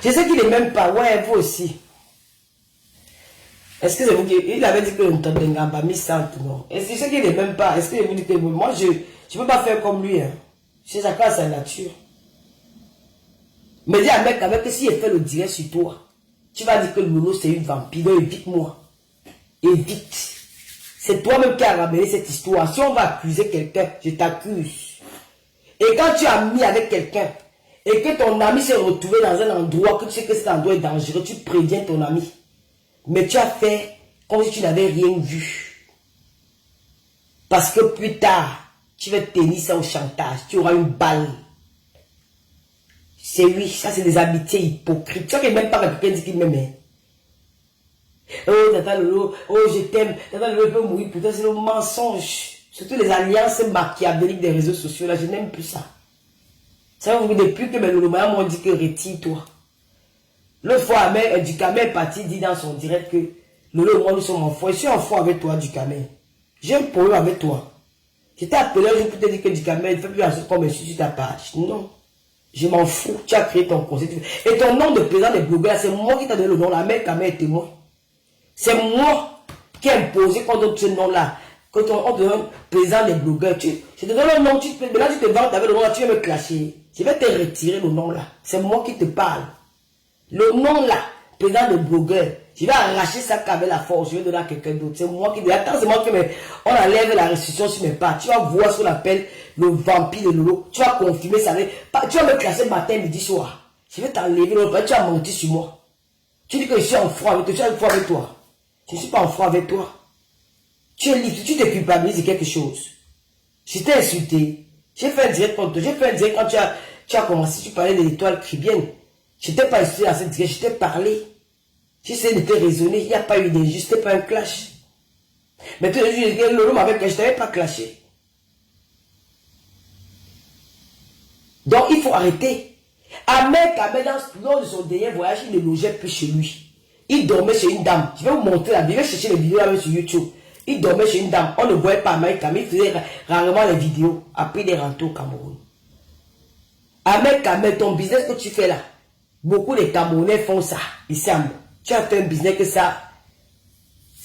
Je sais qu'il n'est même pas. Ouais, vous aussi. Est-ce que c'est vous qui... Il avait dit que le Ntondengamba mis centre, non? Est-ce que je sais qu'il n'est même pas? Est-ce qu'il est dit que moi, je ne peux pas faire comme lui, hein? C'est sa classe, sa nature. Mais dis à mec, avec que s'il fait le direct sur toi, tu vas dire que Lolo, c'est une vampire. Donc, évite-moi. Évite. C'est toi-même qui as ramené cette histoire. Si on va accuser quelqu'un, je t'accuse. Et quand tu as mis avec quelqu'un, et que ton ami s'est retrouvé dans un endroit, que tu sais que cet endroit est dangereux, tu préviens ton ami. Mais tu as fait comme si tu n'avais rien vu. Parce que plus tard, tu vas tenir ça au chantage. Tu auras une balle. C'est oui, ça c'est des amitiés hypocrites. Tu vois que même pas quelqu'un dit qu'il m'aime. Oh, Tata Lolo, oh, je t'aime. Tata Lolo peut mourir. Putain, c'est le mensonge. Surtout les alliances machiavéliques des réseaux sociaux. Là, je n'aime plus ça. Ça veut dire depuis que mes Lolo Maya m'ont dit que retire-toi. L'autre fois, Ducamé est parti dit dans son direct que Lolo et moi nous sommes en foi. Je suis en foi avec toi, Ducamé. J'ai un problème avec toi. Je t'ai appelé un jour pour te dire que Ducamé ne fait plus la chose comme je suis sur ta page. Non. Je m'en fous. Tu as créé ton concept. Et ton nom de président des blogueurs, c'est moi qui t'ai donné le nom. La mère Kamé est témoin. C'est moi qui ai imposé qu'on donne ce nom-là. Quand on te donne président des blogueurs, je te donne le nom, mais là tu te vantes avec le nom là, tu vas me clasher. Je vais te retirer le nom là. C'est moi qui te parle. Le nom là, président des blogueurs, je vais arracher ça avec la force, je vais donner à quelqu'un d'autre. C'est moi qui dis, attends, c'est moi qui on enlève la restriction sur mes pas. Tu vas voir ce qu'on appelle le vampire de Lolo. Tu vas confirmer ça. Tu vas me classer matin, midi, soir. Je vais t'enlever l'autre, tu vas mentir sur moi. Tu dis que je suis en froid avec toi, tu es en froid avec toi. Je ne suis pas en froid avec toi. Tu es libre, tu te culpabilises de quelque chose. Je t'ai insulté. J'ai fait un direct contre toi. J'ai fait un direct quand tu as commencé, tu parlais de l'étoile cribienne. Je t'ai pas insulté dans cette direct, je t'ai parlé. J'essaie de te raisonner, il n'y a pas eu d'injustice, c'était pas un clash. Mais tu as dit, Lolo m'avait clashé, je t'avais pas clashé. Donc il faut arrêter. Ahmed, lors de son dernier voyage, il ne logeait plus chez lui. Il dormait chez une dame. Je vais vous montrer la vidéo, je vais chercher les vidéos là sur YouTube. Il dormait chez une dame. On ne voyait pas Ahmed Kamé, il faisait rarement les vidéos. Après, il est rentré au Cameroun. Ahmed Kamé, ton business que tu fais là, beaucoup de Camerounais font ça. Il semble. Tu as fait un business que ça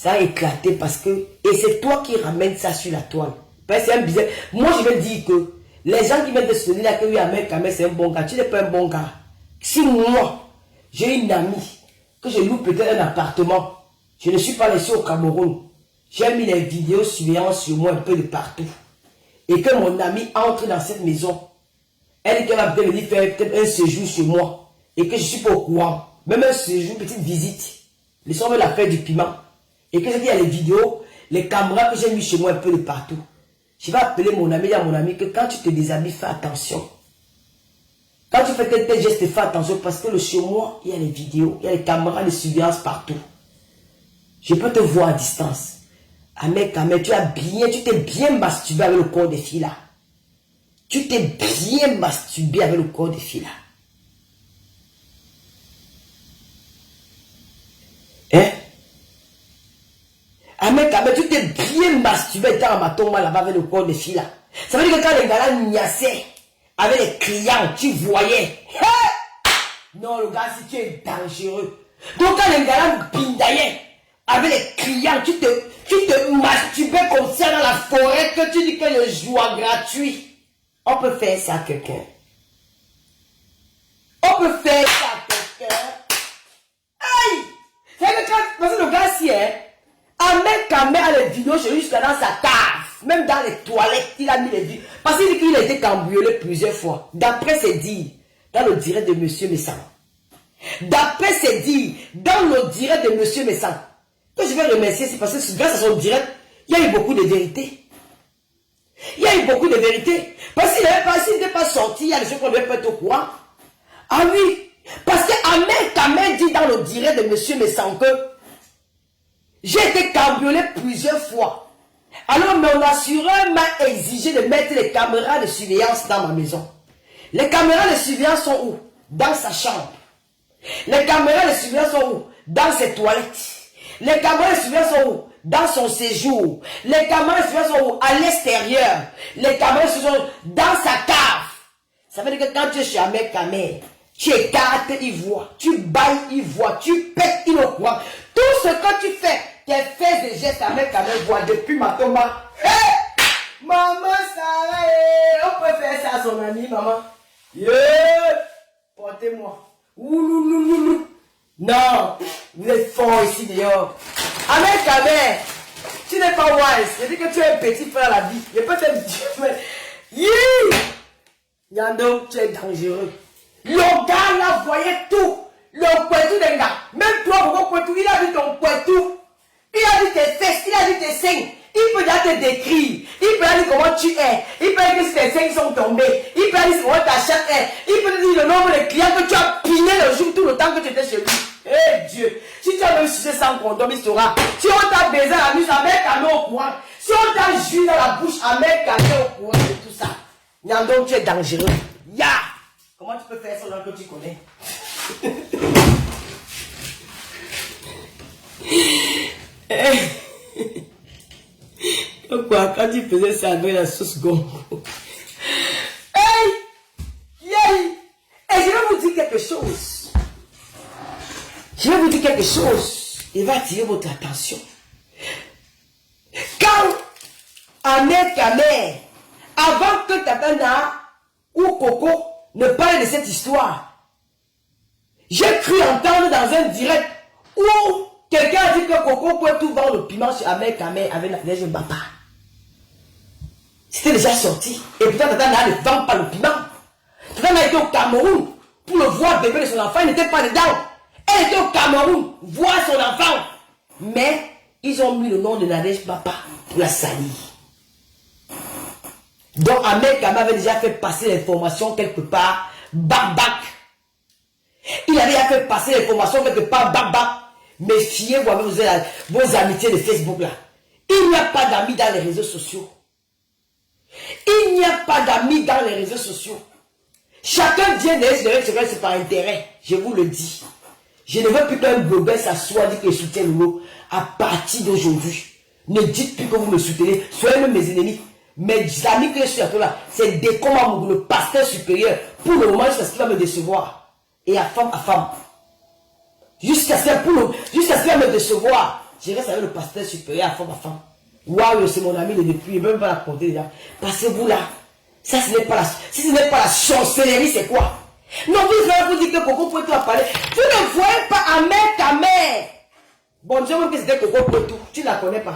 a éclaté parce que... Et c'est toi qui ramènes ça sur la toile. Parce que c'est un business... Moi, je vais dire que les gens qui viennent de se dire là que oui, Ahmed Kamé, c'est un bon gars. Tu n'es pas un bon gars. Si moi, j'ai une amie, que je loue peut-être un appartement, je ne suis pas laissé au Cameroun. J'ai mis les vidéos surveillance sur moi un peu de partout. Et que mon ami entre dans cette maison. Elle va peut-être venir faire peut-être un séjour chez moi. Et que je ne suis pas au courant. Même un séjour, une petite visite. Laissons-moi la faire du piment. Et que je dis, il y a les vidéos, les caméras que j'ai mis chez moi un peu de partout. Je vais appeler mon ami, à mon ami que quand tu te déshabilles, fais attention. Quand tu fais tes gestes, fais attention parce que chez moi, il y a les vidéos, il y a les caméras de surveillance partout. Je peux te voir à distance. Ahmed Kamé, tu t'es bien masturbé avec le corps des filles là. Tu t'es bien masturbé avec le corps des filles là. Hein? Ahmed Kamé, tu t'es bien masturbé dans un matoma là-bas avec le corps des filles là. Ça veut dire que quand les gars là niaisaient avec les clients, tu voyais. Hey! Non, le gars, si tu es dangereux. Donc quand les gars là bindaillaient avec les clients, tu te masturbais comme ça dans la forêt que tu dis que le joie gratuit. On peut faire ça à quelqu'un. On peut faire ça à quelqu'un. Aïe! C'est que parce que le gars si est, Ahmed Kamé a les vidéos chez lui jusqu'à dans sa cave. Même dans les toilettes, il a mis les vidéos. Parce qu'il dit qu'il a été cambriolé plusieurs fois. D'après ses dires, dans le direct de Monsieur Messang. D'après ses dires, dans le direct de Monsieur Messang. Que je vais remercier, c'est parce que grâce à son direct, il y a eu beaucoup de vérités. Il y a eu beaucoup de vérités. Parce qu'il n'était pas sorti, il y a des choses qu'on ne devait pas être au courant. Ah oui, parce que Ahmed Kamé dit dans le direct de Monsieur Messang que j'ai été cambriolé plusieurs fois. Alors mon assureur m'a exigé de mettre les caméras de surveillance dans ma maison. Les caméras de surveillance sont où? Dans sa chambre. Les caméras de surveillance sont où? Dans ses toilettes. Les caméras de surveillance sont où? Dans son séjour. Les caméras de surveillance sont où? À l'extérieur. Les caméras de surveillance sont où? Dans sa cave. Ça veut dire que quand tu es chez Ahmed Kamé, tu écartes, il voit. Tu bailles, il voit. Tu pètes, il le voit. Tout ce que tu fais, tes faits et gestes, Ahmed Kamé voit depuis ma tombe. Hey! Maman, ça, on peut faire ça à son ami, maman. Yeah! Portez-moi. Ouloulouloulou. Non, vous êtes fort ici dehors. Ahmed Kamé, Tu n'es pas wise. Je dis que tu es un petit frère à la vie. Je peux te dire, mais... Yandong, tu es dangereux. Le gars là voyait tout. Le poitou des gars. Même toi, mon poitou, il a vu ton poitou. Il a vu tes fesses, il a vu tes seins. Il peut déjà te décrire. Il peut dire comment tu es. Il peut dire que si tes seins sont tombés. Il peut dire comment ta chatte est. Il peut te dire le nombre de clients que tu as piné le jour tout le temps que tu étais chez lui. Eh Dieu. Si tu as même sucé sans condom, il saura. Si on t'a baisé la nuit, ça met un au courant. Si on t'a joué dans la bouche, à mettre un au courant de tout ça. Nyandong, tu es dangereux. Ya! Comment tu peux faire ça dans que tu connais? Quoi, quand tu faisais ça avec la sauce gongo. Hey! Yay! Et je vais vous dire quelque chose. Je vais vous dire quelque chose. Il va attirer votre attention. Quand Ahmed Kamer, avant que Tatana ou Coco ne parle de cette histoire, j'ai cru entendre dans un direct où quelqu'un a dit que Coco peut tout vendre le piment chez Ahmed Kamer avec la neige Baba. C'était déjà sorti. Et pourtant, Tatana ne vend pas le piment. Tatana était au Cameroun pour le voir bébé de son enfant. Il n'était pas dedans. Elle était au Cameroun voir son enfant. Mais ils ont mis le nom de Nadège Papa pour la salir. Donc Ahmed Kamer avait déjà fait passer l'information quelque part. Bac. Il avait déjà fait passer l'information quelque part. Bac. Méfiez-vous avec vos amitiés de Facebook là. Il n'y a pas d'amis dans les réseaux sociaux. Il n'y a pas d'amis dans les réseaux sociaux. Chacun vient c'est par intérêt. Je vous le dis. Je ne veux plus qu'un blogueur s'assoie dit que je soutiens le mot. À partir d'aujourd'hui, ne dites plus que vous me soutenez. Soyez même mes ennemis. Mes amis que je suis à toi là, c'est Décomamou, le pasteur supérieur. Pour le moment, jusqu'à ce qu'il va me décevoir. Et à femme. Jusqu'à ce qu'il va me décevoir. Je reste avec le pasteur supérieur à femme. Waouh, c'est mon ami de depuis. Je ne peux même pas la compter déjà. Passez-vous là. Ça, ce n'est pas la sorcellerie, c'est quoi? Non, vous dire que Coco Poitou a parlé. Vous ne voyez pas Ahmed Kamer. Bon, Dieu, même que c'était Coco Poitou. Tu ne la connais pas.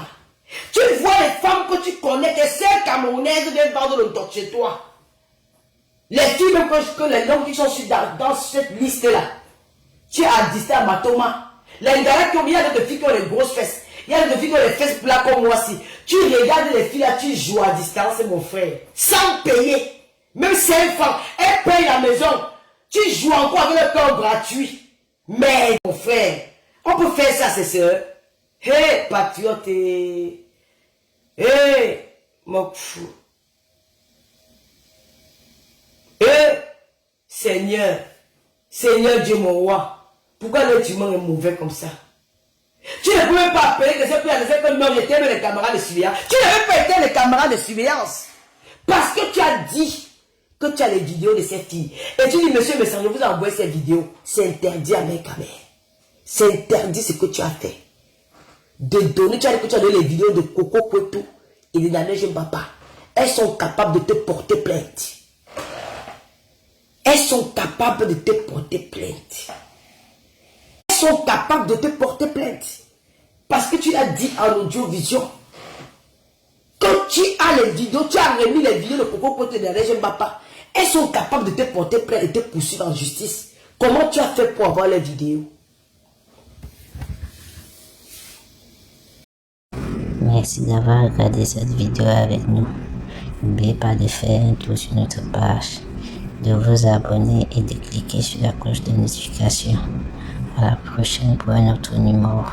Tu vois les femmes que tu connais, que ces Camerounaises viennent vendre le doc chez toi. Les filles, même que les noms qui sont dans cette liste-là. Tu as distance à Matoma. Les gars qui ont, il y a des filles qui ont les grosses fesses. Il y a des filles qui ont les fesses plats comme moi aussi. Tu regardes les filles là, tu joues à distance, mon frère. Sans payer. Même si elles font, elles payent la maison. Tu joues encore avec le corps gratuit. Mais, mon frère, on peut faire ça, c'est ça. Hé, patriote. Hé, Mokfou. Hé, Seigneur. Seigneur Dieu, mon roi. Pourquoi le humain est mauvais comme ça? Tu ne peux même pas appeler que c'est que non, j'étais les caméras de surveillance. Tu ne veux pas être les caméras de surveillance. Parce que tu as dit que tu as les vidéos de cette fille. Et tu dis, monsieur, je vous envoie ces vidéos. C'est interdit à mes caméras. C'est interdit ce que tu as fait. De donner, tu as dit que tu as donné les vidéos de Coco Poitou et de Nadège Mbapa. Elles sont capables de te porter plainte. Elles sont capables de te porter plainte. Elles sont capables de te porter plainte. Parce que tu as dit en audio-vision. Quand tu as les vidéos, tu as remis les vidéos de Coco Poitou et de Nadège Mbapa. Elles sont capables de te porter plainte et te poursuivre en justice. Comment tu as fait pour avoir les vidéos? Merci d'avoir regardé cette vidéo avec nous. N'oubliez pas de faire un tour sur notre page, de vous abonner et de cliquer sur la cloche de notification. À la prochaine pour un autre numéro.